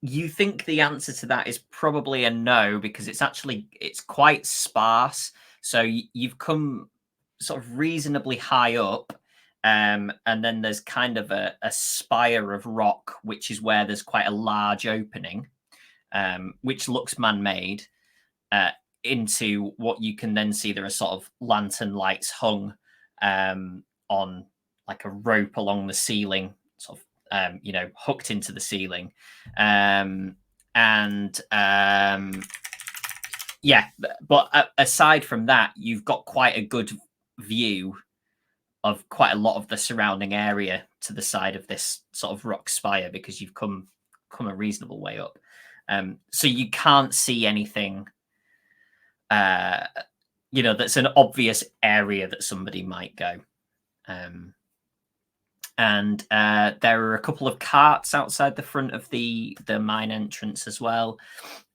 A: You think the answer to that is probably a no, because it's quite sparse. So you've come sort of reasonably high up, and then there's kind of a spire of rock, which is where there's quite a large opening, which looks man-made, into what you can then see there are sort of lantern lights hung on like a rope along the ceiling, sort of hooked into the ceiling. But aside from that, you've got quite a good view of quite a lot of the surrounding area to the side of this sort of rock spire, because you've come a reasonable way up. So you can't see anything, that's an obvious area that somebody might go. And there are a couple of carts outside the front of the mine entrance as well.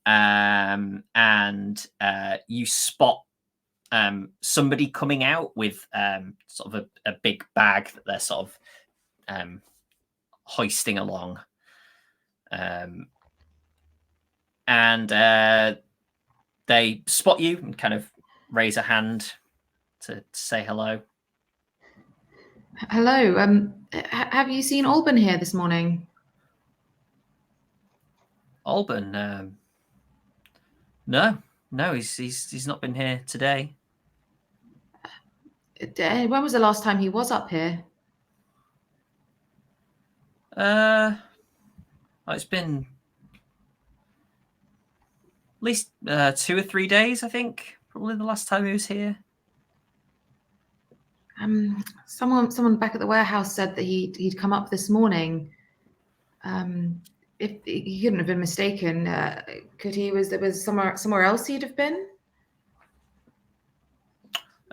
A: And you spot somebody coming out with sort of a big bag that they're sort of hoisting along. And they spot you and kind of raise a hand to say hello.
C: Hello. Have you seen Alban here this morning?
A: Alban? No, he's not been here today.
C: When was the last time he was up here?
A: It's been at least 2 or 3 days, I think. Probably the last time he was here.
C: Someone back at the warehouse said that he'd come up this morning. If he couldn't have been mistaken, could he? There was somewhere else he'd have been?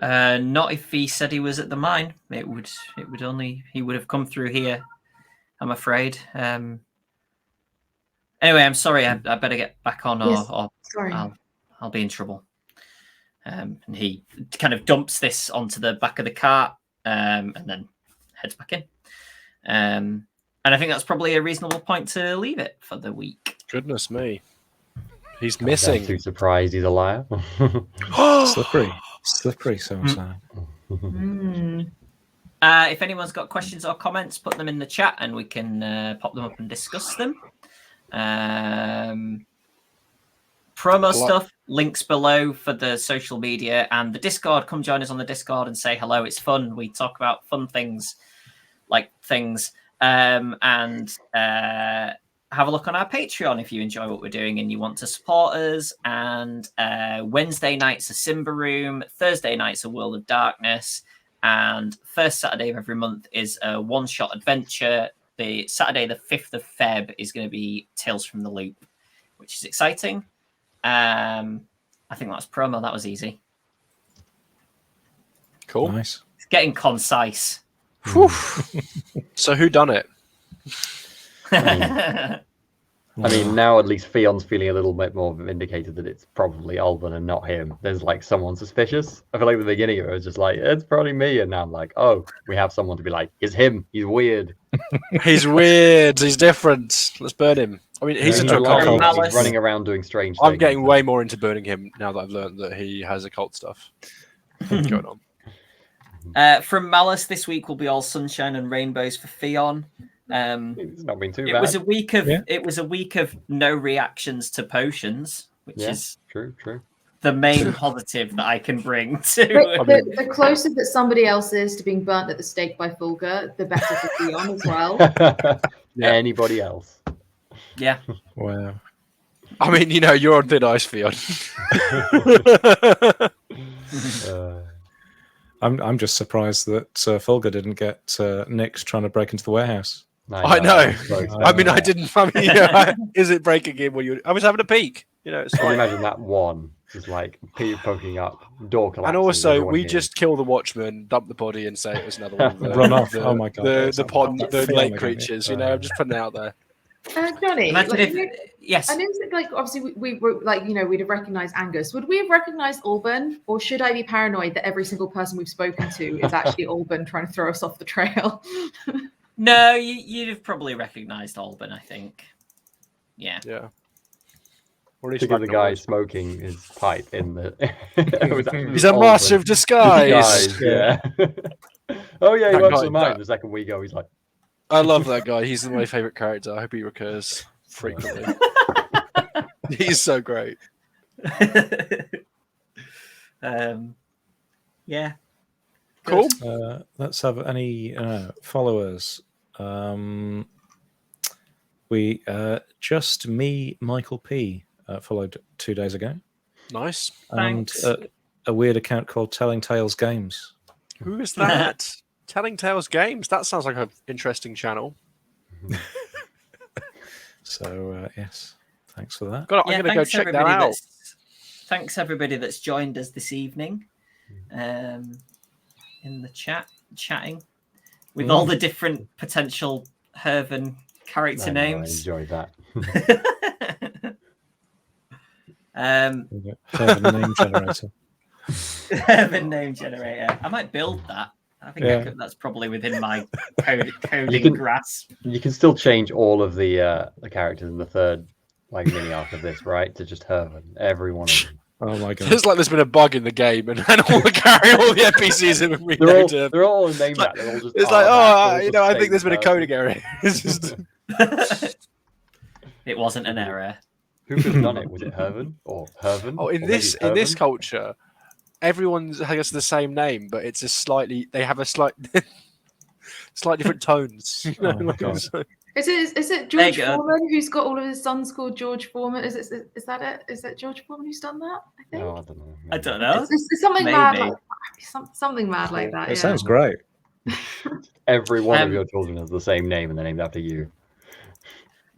A: Not if he said he was at the mine. He would have come through here, I'm afraid. Anyway, I'm sorry. I better get back on, or
C: sorry.
A: I'll be in trouble. And he kind of dumps this onto the back of the cart, and then heads back in. And I think that's probably a reasonable point to leave it for the week.
D: Goodness me. He's missing.
B: I'm too surprised he's a liar.
E: Slippery, so
A: If anyone's got questions or comments, put them in the chat and we can pop them up and discuss them. Promo stuff, links below for the social media and the Discord. Come join us on the Discord and say hello. It's fun. We talk about fun things, and have a look on our Patreon if you enjoy what we're doing and you want to support us. And Wednesday nights are Simba Room, Thursday nights are World of Darkness, and first Saturday of every month is a one-shot adventure. The Saturday, the 5th of Feb, is going to be Tales from the Loop, which is exciting. I think that's promo. That was easy.
D: Cool.
E: Nice.
A: It's getting concise.
D: So who done it?
B: I mean, now at least Fion's feeling a little bit more vindicated that it's probably Alban and not him. There's like someone suspicious. I feel like at the beginning it was just like, it's probably me. And now I'm like, oh, we have someone to be like, it's him. He's weird.
D: He's weird. He's different. Let's burn him. I mean, he's into a cult.
B: He's running around doing strange things.
D: I'm getting way more into burning him now that I've learned that he has occult stuff going on.
A: From Malice, this week will be all sunshine and rainbows for Fion.
B: It's not been too bad.
A: It was a week of no reactions to potions, which is
B: true.
A: The main positive that I can bring to
C: the closer that somebody else is to being burnt at the stake by Fulgur, the better for Fion as well.
B: Anybody else?
A: Yeah.
E: Wow.
D: I mean, you're on thin ice, Fion.
E: I'm just surprised that Fulgur didn't get nicked trying to break into the warehouse.
D: I know. I mean, I didn't. Is it breaking in when you? I was having a peek. It's
B: Can you
D: fine.
B: imagine that one just like poking up, door collapsing.
D: And also, we just kill the watchman, dump the body, and say it was another one of the
E: run off. Oh my god!
D: The lake creatures. I'm just putting it out there.
C: Jonny,
A: yes.
C: I know that, obviously we were we'd have recognised Angus. Would we have recognised Alban, or should I be paranoid that every single person we've spoken to is actually Alban trying to throw us off the trail?
A: No, you'd have probably recognised Alban, I think. Yeah.
D: Yeah.
B: Think of the guy smoking his pipe in the.
D: He's a master of disguise.
B: Yeah. Oh yeah, he works for mine. The second we go, he's like.
D: I love that guy. He's my favourite character. I hope he recurs frequently. He's so great.
A: Yeah.
D: Cool.
E: Let's have any followers. We just me, Michael P. Followed 2 days ago.
D: Nice.
E: And a weird account called Telling Tales Games.
D: Who is that? Telling Tales Games. That sounds like an interesting channel.
E: So yes, thanks for that.
D: I'm going to go check that out.
A: Thanks everybody that's joined us this evening, in the chatting with all the different potential Hervan character names.
B: I enjoyed that.
E: Hervan name generator.
A: Herman name generator. I might build that. I think that's probably within my coding grasp.
B: You can still change all of the characters in the third mini arc of this, right? To just Herman, every one of them.
E: Oh my god!
D: It's like there's been a bug in the game, and all the NPCs have been renamed.
B: They're all named that. They're all just.
D: It's like, I think there's been a coding error. It's just.
A: It wasn't an error.
B: Who could have done it? Was it Herman or Herman?
D: Oh, in this culture, everyone has the same name, but it's they have a slightly different tones.
E: Oh my god.
C: Is it George Foreman who's got all of his sons called George Foreman? Is that it? Is that George Foreman who's done that? I think.
B: No, I don't know.
A: I don't know.
C: It's something mad, something mad like that.
E: It sounds great.
B: Every one of your children has the same name, and they're named after you.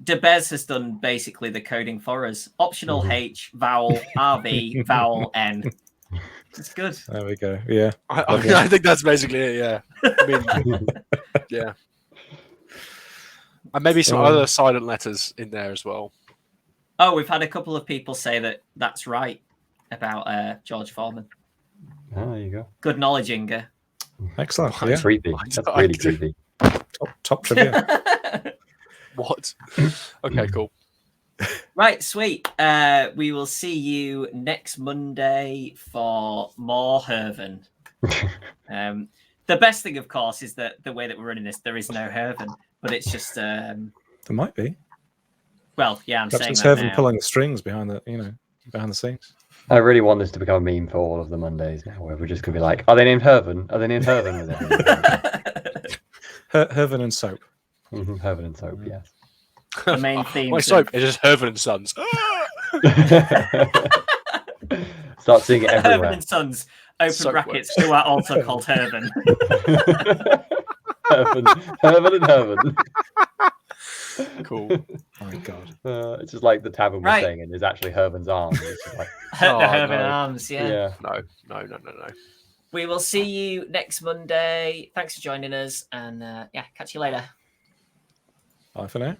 A: DeBez has done basically the coding for us. Optional H, vowel, RV, vowel, N. It's good.
E: There we go. Yeah.
D: I think that's basically it, yeah. I mean, yeah. And maybe some other silent letters in there as well.
A: Oh, we've had a couple of people say that that's right about George Foreman.
B: Oh, there you go.
A: Good knowledge, Inga.
E: Excellent.
B: That's creepy. That's really creepy.
E: Top trivia.
D: What? Okay, cool.
A: Right, sweet. We will see you next Monday for more Hervan. The best thing, of course, is that the way that we're running this, there is no Hervan, but it's just.
E: There might be.
A: Well, yeah, I'm
E: Perhaps
A: saying
E: it's
A: that
E: Hervan
A: now.
E: pulling the strings behind the scenes.
B: I really want this to become a meme for all of the Mondays now, where we're just gonna be like, "Are they named Hervan? Are they named Hervan?"
E: Hervan and soap.
B: Hervan and soap, yes.
A: The main theme.
D: My soap is just Hervan and Sons.
B: Start seeing it everywhere.
A: Hervan and Sons. Open
D: Soap
A: brackets. Who are also called Hervan.
B: Hervan and Hervan.
D: Cool.
E: Oh my god.
B: It's just like the tavern we're
A: Right.
B: saying, and is actually Hervan's arm. It's just like,
A: The
D: Oh,
A: Hervan
D: no.
A: arms, yeah.
D: No.
A: We will see you next Monday. Thanks for joining us, and catch you later.
E: Bye for now.